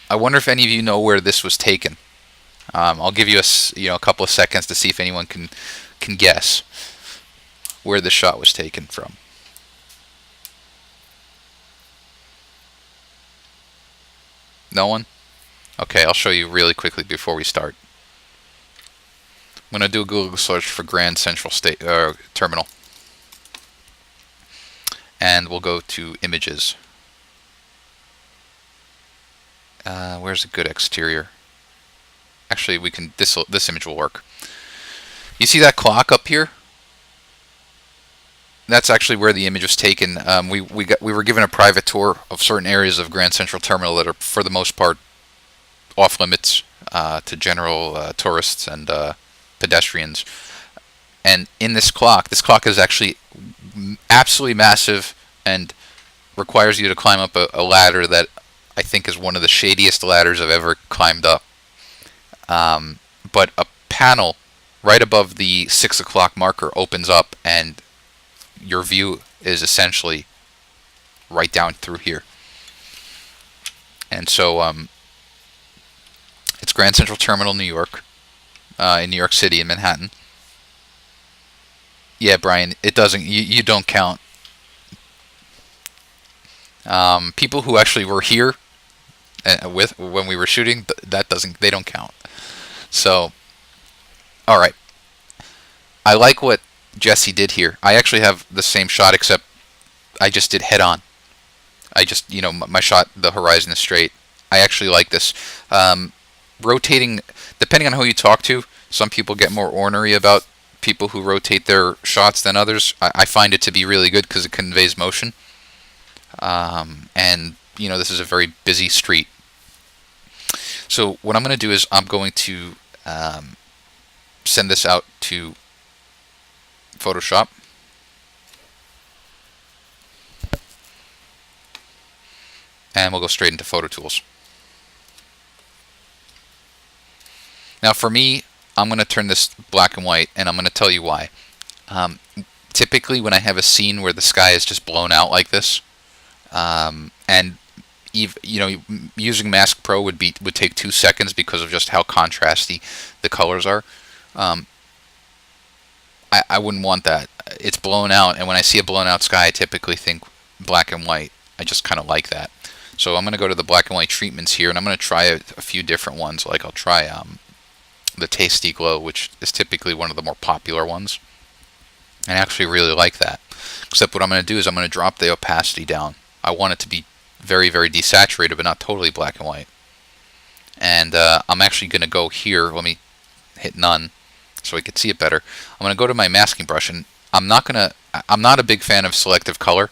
Speaker 1: I wonder if any of you know where this was taken. I'll give you a couple of seconds to see if anyone can guess where the shot was taken from. No one? Okay, I'll show you really quickly before we start. I'm going to do a Google search for Grand Central Terminal. And we'll go to images. Where's a good exterior? Actually, this image will work. You see that clock up here? That's actually where the image was taken. We were given a private tour of certain areas of Grand Central Terminal that are, for the most part, off limits to general tourists and pedestrians. And in this clock is actually absolutely massive and requires you to climb up a ladder that I think is one of the shadiest ladders I've ever climbed up. But a panel right above the 6 o'clock marker opens up, and your view is essentially right down through here. And so it's Grand Central Terminal, New York, in New York City, in Manhattan. Yeah, Brian, it doesn't. You don't count. People who actually were here with when we were shooting, they don't count. So, all right. I like what Jesse did here. I actually have the same shot, except I just did head on. I just, my shot, the horizon is straight. I actually like this. Rotating, depending on who you talk to, some people get more ornery about people who rotate their shots than others. I find it to be really good because it conveys motion. And, this is a very busy street. So what I'm going to do is I'm going to send this out to Photoshop. And we'll go straight into Photo Tools. Now for me, I'm going to turn this black and white, and I'm going to tell you why. Typically when I have a scene where the sky is just blown out like this, and using Mask Pro would take 2 seconds because of just how contrasty the colors are. I wouldn't want that. It's blown out, and when I see a blown out sky, I typically think black and white. I just kind of like that. So I'm going to go to the black and white treatments here, and I'm going to try a few different ones. Like I'll try the Tasty Glow, which is typically one of the more popular ones. And I actually really like that. Except what I'm going to do is I'm going to drop the opacity down. I want it to be very, very desaturated, but not totally black and white. And I'm actually going to go here. Let me hit none so we can see it better. I'm going to go to my masking brush, and I'm not a big fan of selective color.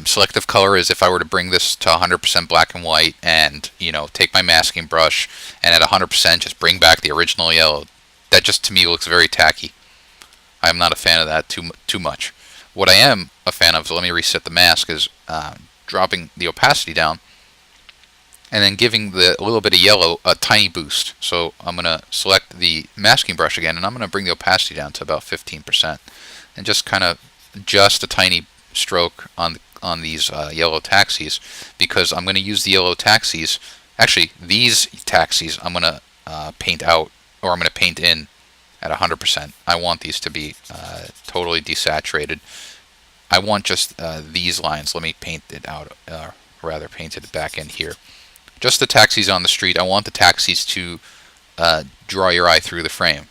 Speaker 1: Selective color is if I were to bring this to 100% black and white and, take my masking brush and at 100% just bring back the original yellow. That just to me looks very tacky. I'm not a fan of that too much. What I am a fan of, so let me reset the mask, is dropping the opacity down and then giving a little bit of yellow a tiny boost. So I'm going to select the masking brush again, and I'm going to bring the opacity down to about 15% and just kind of just a tiny stroke on these yellow taxis, because I'm going to use the yellow taxis. Actually, these taxis I'm going to paint out, or I'm going to paint in at 100%. I want these to be totally desaturated. I want just these lines. Let me paint it out, rather paint it back in here. Just the taxis on the street. I want the taxis to draw your eye through the frame.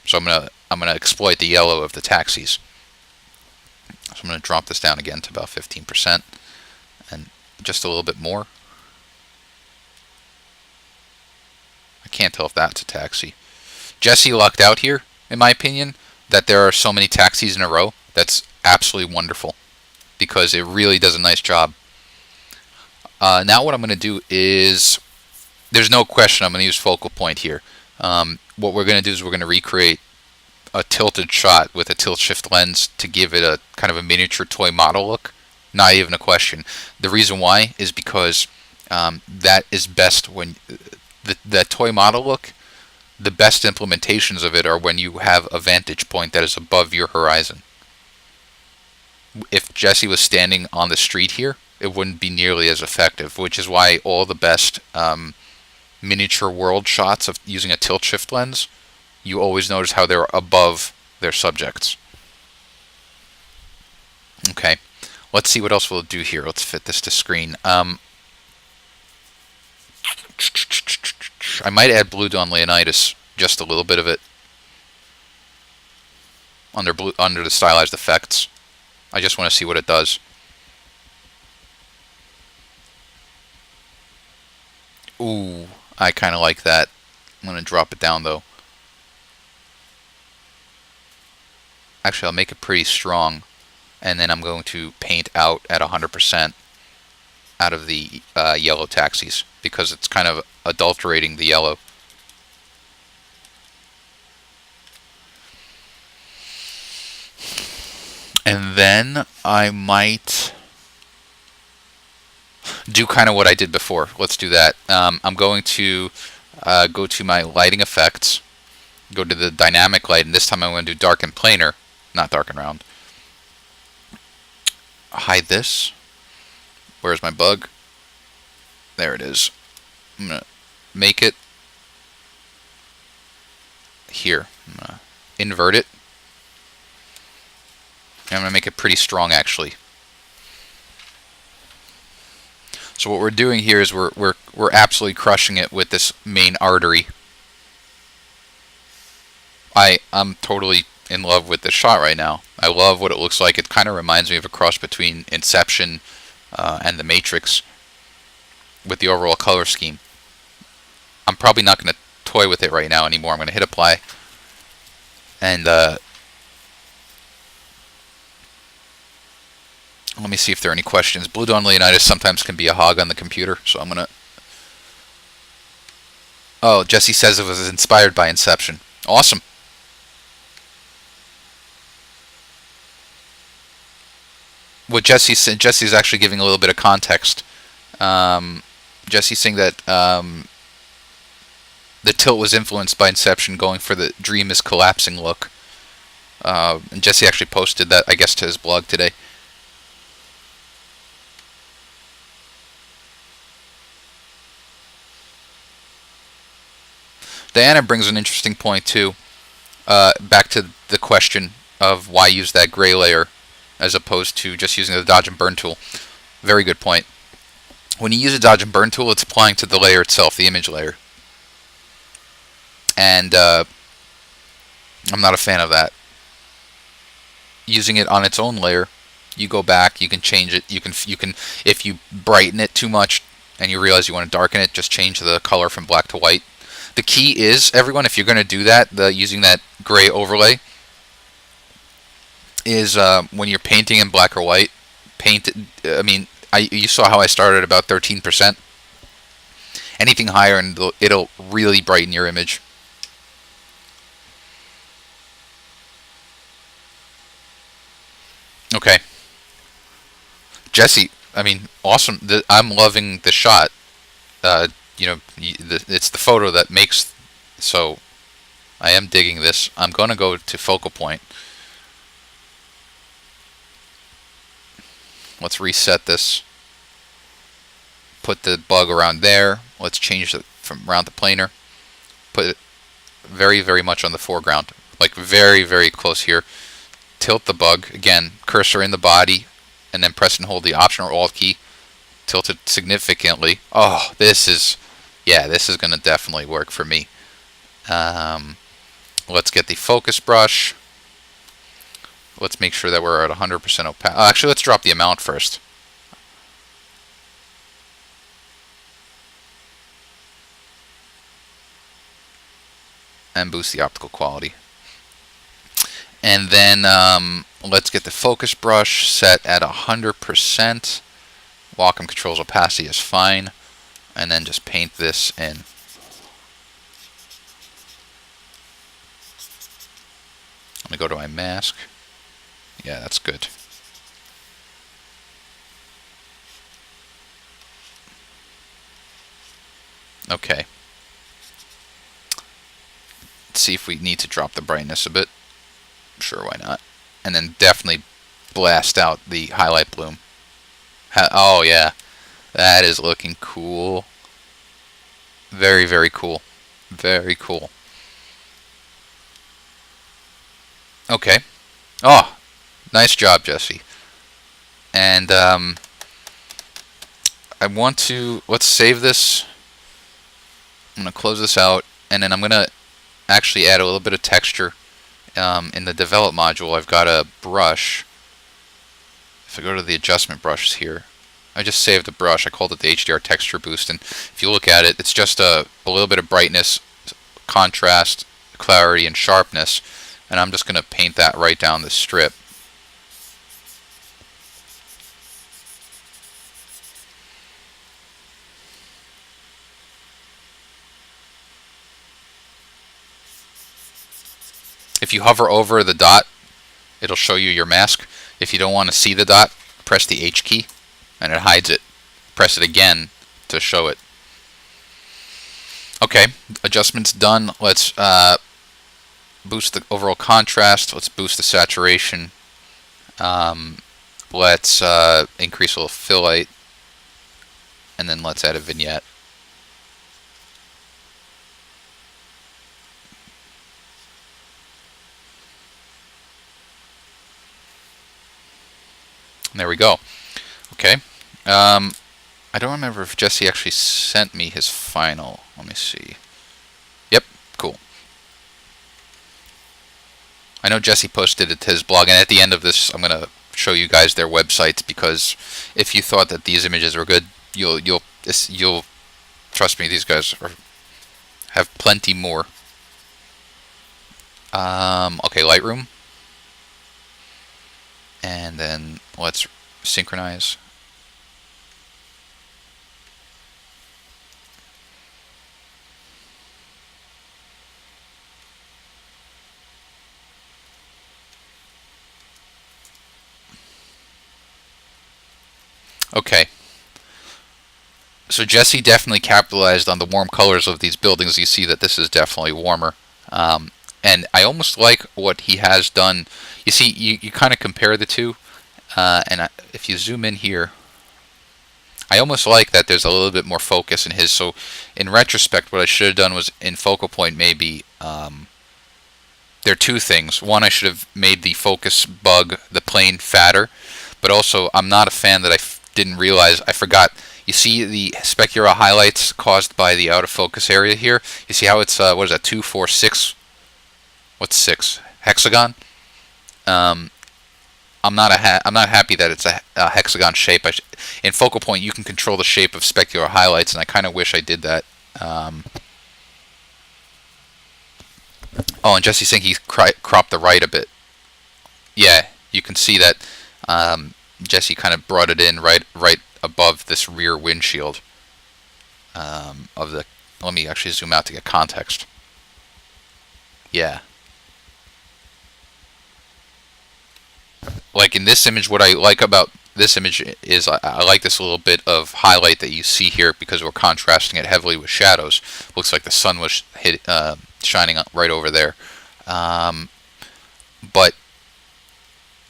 Speaker 1: So I'm gonna exploit the yellow of the taxis. So I'm going to drop this down again to about 15% and just a little bit more. I can't tell if that's a taxi. Jesse lucked out here, in my opinion. that there are so many taxis in a row, that's absolutely wonderful because it really does a nice job. Now what I'm going to do is, there's no question I'm going to use focal point here. What we're going to do is we're going to recreate a tilted shot with a tilt shift lens to give it a kind of a miniature toy model look. Not even a question. The reason why is because that is best when the toy model look, the best implementations of it are when you have a vantage point that is above your horizon. If Jesse was standing on the street here, it wouldn't be nearly as effective, which is why all the best miniature world shots of using a tilt shift lens, you always notice how they're above their subjects. Okay, let's see what else we'll do here. Let's fit this to screen. I might add blue on Leonidas, just a little bit of it, under the stylized effects. I just want to see what it does. Ooh, I kind of like that. I'm going to drop it down though. Actually, I'll make it pretty strong, and then I'm going to paint out at 100% out of the yellow taxis because it's kind of adulterating the yellow. And then I might do kind of what I did before. Let's do that. I'm going to go to my lighting effects, go to the dynamic light, and this time I'm going to do dark and planar, not dark and round. Hide this. Where's my bug? There it is. I'm going to make it here. I'm going to invert it. And I'm going to make it pretty strong, actually. So what we're doing here is we're absolutely crushing it with this main artery. I'm totally in love with this shot right now. I love what it looks like. It kind of reminds me of a cross between Inception and The Matrix with the overall color scheme. I'm probably not going to toy with it right now anymore. I'm going to hit apply, and let me see if there are any questions. Blue Dawn Leonidas sometimes can be a hog on the computer, so I'm going to... Oh, Jesse says it was inspired by Inception. Awesome. What Jesse's actually giving a little bit of context. Jesse's saying that the tilt was influenced by Inception, going for the dream is collapsing look. And Jesse actually posted that, I guess, to his blog today. Diana brings an interesting point too. Back to the question of why use that gray layer as opposed to just using the dodge and burn tool. Very good point. When you use a dodge and burn tool, it's applying to the layer itself, the image layer. And I'm not a fan of that. Using it on its own layer, you go back, you can change it. You can if you brighten it too much and you realize you want to darken it, just change the color from black to white. The key is, everyone, if you're going to do that, using that gray overlay, is when you're painting in black or white, paint it. You saw how I started about 13%. Anything higher, and it'll really brighten your image. Okay, Jesse. Awesome. I'm loving the shot. It's the photo that makes. So, I am digging this. I'm going to go to focal point. Let's reset this. Put the bug around there. Let's change it from round to planar. Put it very, very much on the foreground. Like very, very close here. Tilt the bug. Again, cursor in the body. And then press and hold the Option or Alt key. Tilt it significantly. Oh, this is going to definitely work for me. Let's get the focus brush. Let's make sure that we're at 100% opaque. Actually, let's drop the amount first. And boost the optical quality. And then let's get the focus brush set at 100%. Wacom controls opacity is fine. And then just paint this in. Let me go to my mask. Yeah, that's good. Okay. Let's see if we need to drop the brightness a bit. Sure, why not? And then definitely blast out the highlight bloom. Oh yeah, that is looking cool. Very, very cool. Very cool. Okay. Oh, nice job, Jesse. And I want to, let's save this. I'm going to close this out, and then I'm going to actually add a little bit of texture. In the develop module, I've got a brush. If I go to the adjustment brushes here, I just saved the brush. I called it the HDR texture boost, and if you look at it, it's just a little bit of brightness, contrast, clarity, and sharpness, and I'm just going to paint that right down the strip. If you hover over the dot, it'll show you your mask. If you don't want to see the dot, press the H key and it hides it. Press it again to show it. Okay, adjustments done. Let's boost the overall contrast. Let's boost the saturation. Let's increase a little fill light. And then let's add a vignette. There we go. Okay. I don't remember if Jesse actually sent me his final. Let me see. Yep, cool. I know Jesse posted it to his blog, and at the end of this, I'm going to show you guys their websites, because if you thought that these images were good, you'll trust me, these guys have plenty more. Okay, Lightroom. And then let's synchronize. Okay. So Jesse definitely capitalized on the warm colors of these buildings. You see that this is definitely warmer. And I almost like what he has done. You see, you kind of compare the two. If you zoom in here, I almost like that there's a little bit more focus in his. So in retrospect, what I should have done was in focal point maybe, there are two things. One, I should have made the focus bug, the plane, fatter. But also, I'm not a fan that I didn't realize, I forgot. You see the specular highlights caused by the out of focus area here? You see how it's, what is that, 2, 4, 6? What's 6? Hexagon? I'm not happy that it's a hexagon shape. In focal point, you can control the shape of specular highlights, and I kind of wish I did that. Oh, and Jesse's saying he cropped the right a bit. Yeah, you can see that Jesse kind of brought it in right above this rear windshield of the. Let me actually zoom out to get context. Yeah. Like in this image, what I like about this image is I like this little bit of highlight that you see here, because we're contrasting it heavily with shadows. Looks like the sun was shining right over there. But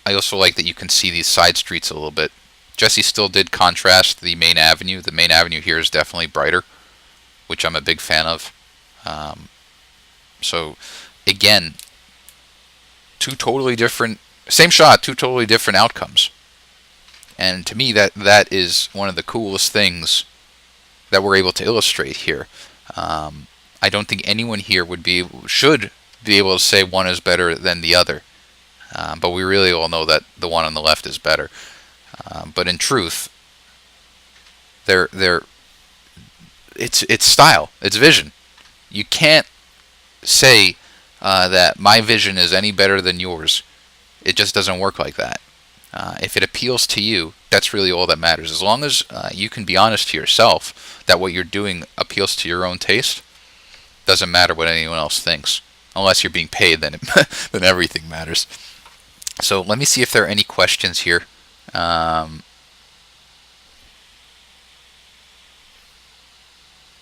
Speaker 1: I also like that you can see these side streets a little bit. Jesse still did contrast the main avenue. The main avenue here is definitely brighter, which I'm a big fan of. So again, two totally different, same shot, two totally different outcomes. And to me, that is one of the coolest things that we're able to illustrate here. I don't think anyone here should be able to say one is better than the other. But we really all know that the one on the left is better. But in truth, it's style, it's vision. You can't say that my vision is any better than yours. It just doesn't work like that. If it appeals to you, that's really all that matters. As long as you can be honest to yourself that what you're doing appeals to your own taste, doesn't matter what anyone else thinks. Unless you're being paid, then then everything matters. So let me see if there are any questions here. Are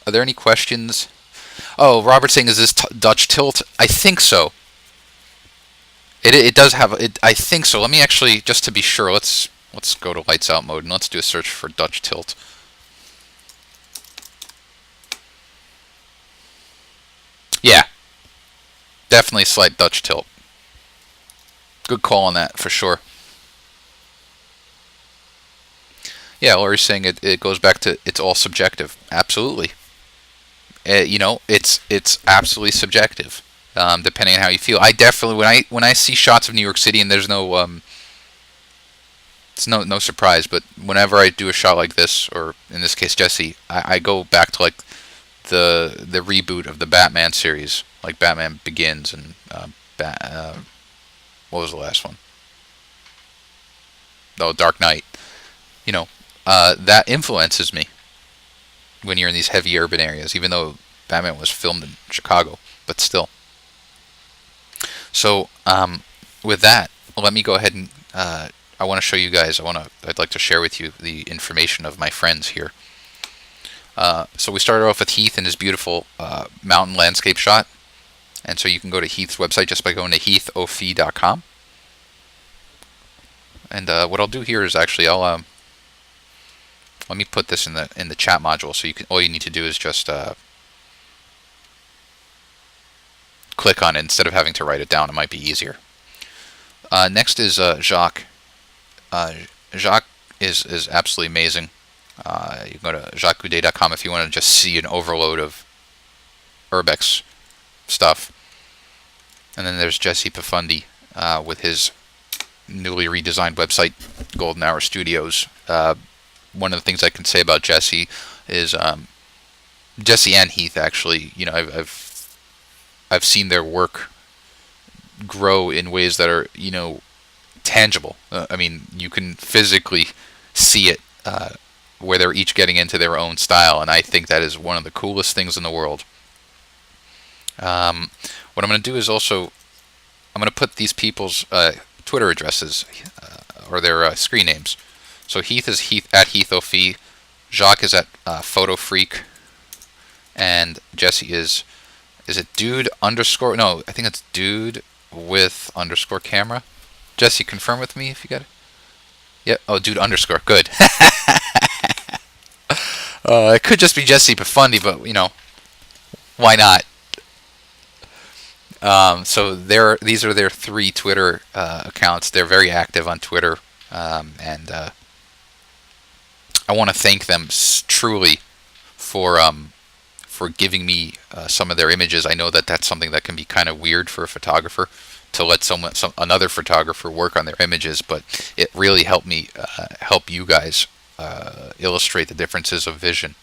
Speaker 1: there any questions? Oh, Robert's saying, is this Dutch tilt? I think so. It does have it. I think so. Let me actually, just to be sure, let's go to lights out mode and let's do a search for Dutch tilt. Yeah, definitely slight Dutch tilt. Good call on that for sure. Yeah, Laurie's saying it goes back to it's all subjective. Absolutely. It's absolutely subjective, depending on how you feel. I definitely, when I see shots of New York City, and there's no it's no surprise, but whenever I do a shot like this, or in this case Jesse, I go back to like the reboot of the Batman series, like Batman Begins and what was the last one? Oh, Dark Knight. You know, that influences me when you're in these heavy urban areas, even though Batman was filmed in Chicago, but still. So, with that, let me go ahead and I want to show you guys. I'd like to share with you the information of my friends here. So we started off with Heath and his beautiful mountain landscape shot, and so you can go to Heath's website just by going to heathof.com. And what I'll do here is actually let me put this in the chat module, so all you need to do is just click on it instead of having to write it down. It might be easier. Next is Jacques. Jacques is absolutely amazing. You can go to jacquesgoudet.com if you want to just see an overload of Urbex stuff. And then there's Jesse Pafundi with his newly redesigned website, Golden Hour Studios. One of the things I can say about Jesse is Jesse and Heath, actually. I've seen their work grow in ways that are tangible. I mean, you can physically see it, where they're each getting into their own style, and I think that is one of the coolest things in the world. What I'm going to do is also I'm going to put these people's Twitter addresses or their screen names. So Heath is at HeathOF, Jacques is at Photo Freak, and Jesse is it dude underscore? No, I think it's dude with underscore camera. Jesse, confirm with me if you got it. Yeah. Oh, dude underscore. Good. It could just be Jesse Pafundi, but why not? So these are their 3 Twitter accounts. They're very active on Twitter, and I want to thank them truly for giving me some of their images. I know that that's something that can be kind of weird for a photographer, to let another photographer work on their images, but it really helped me help you guys illustrate the differences of vision.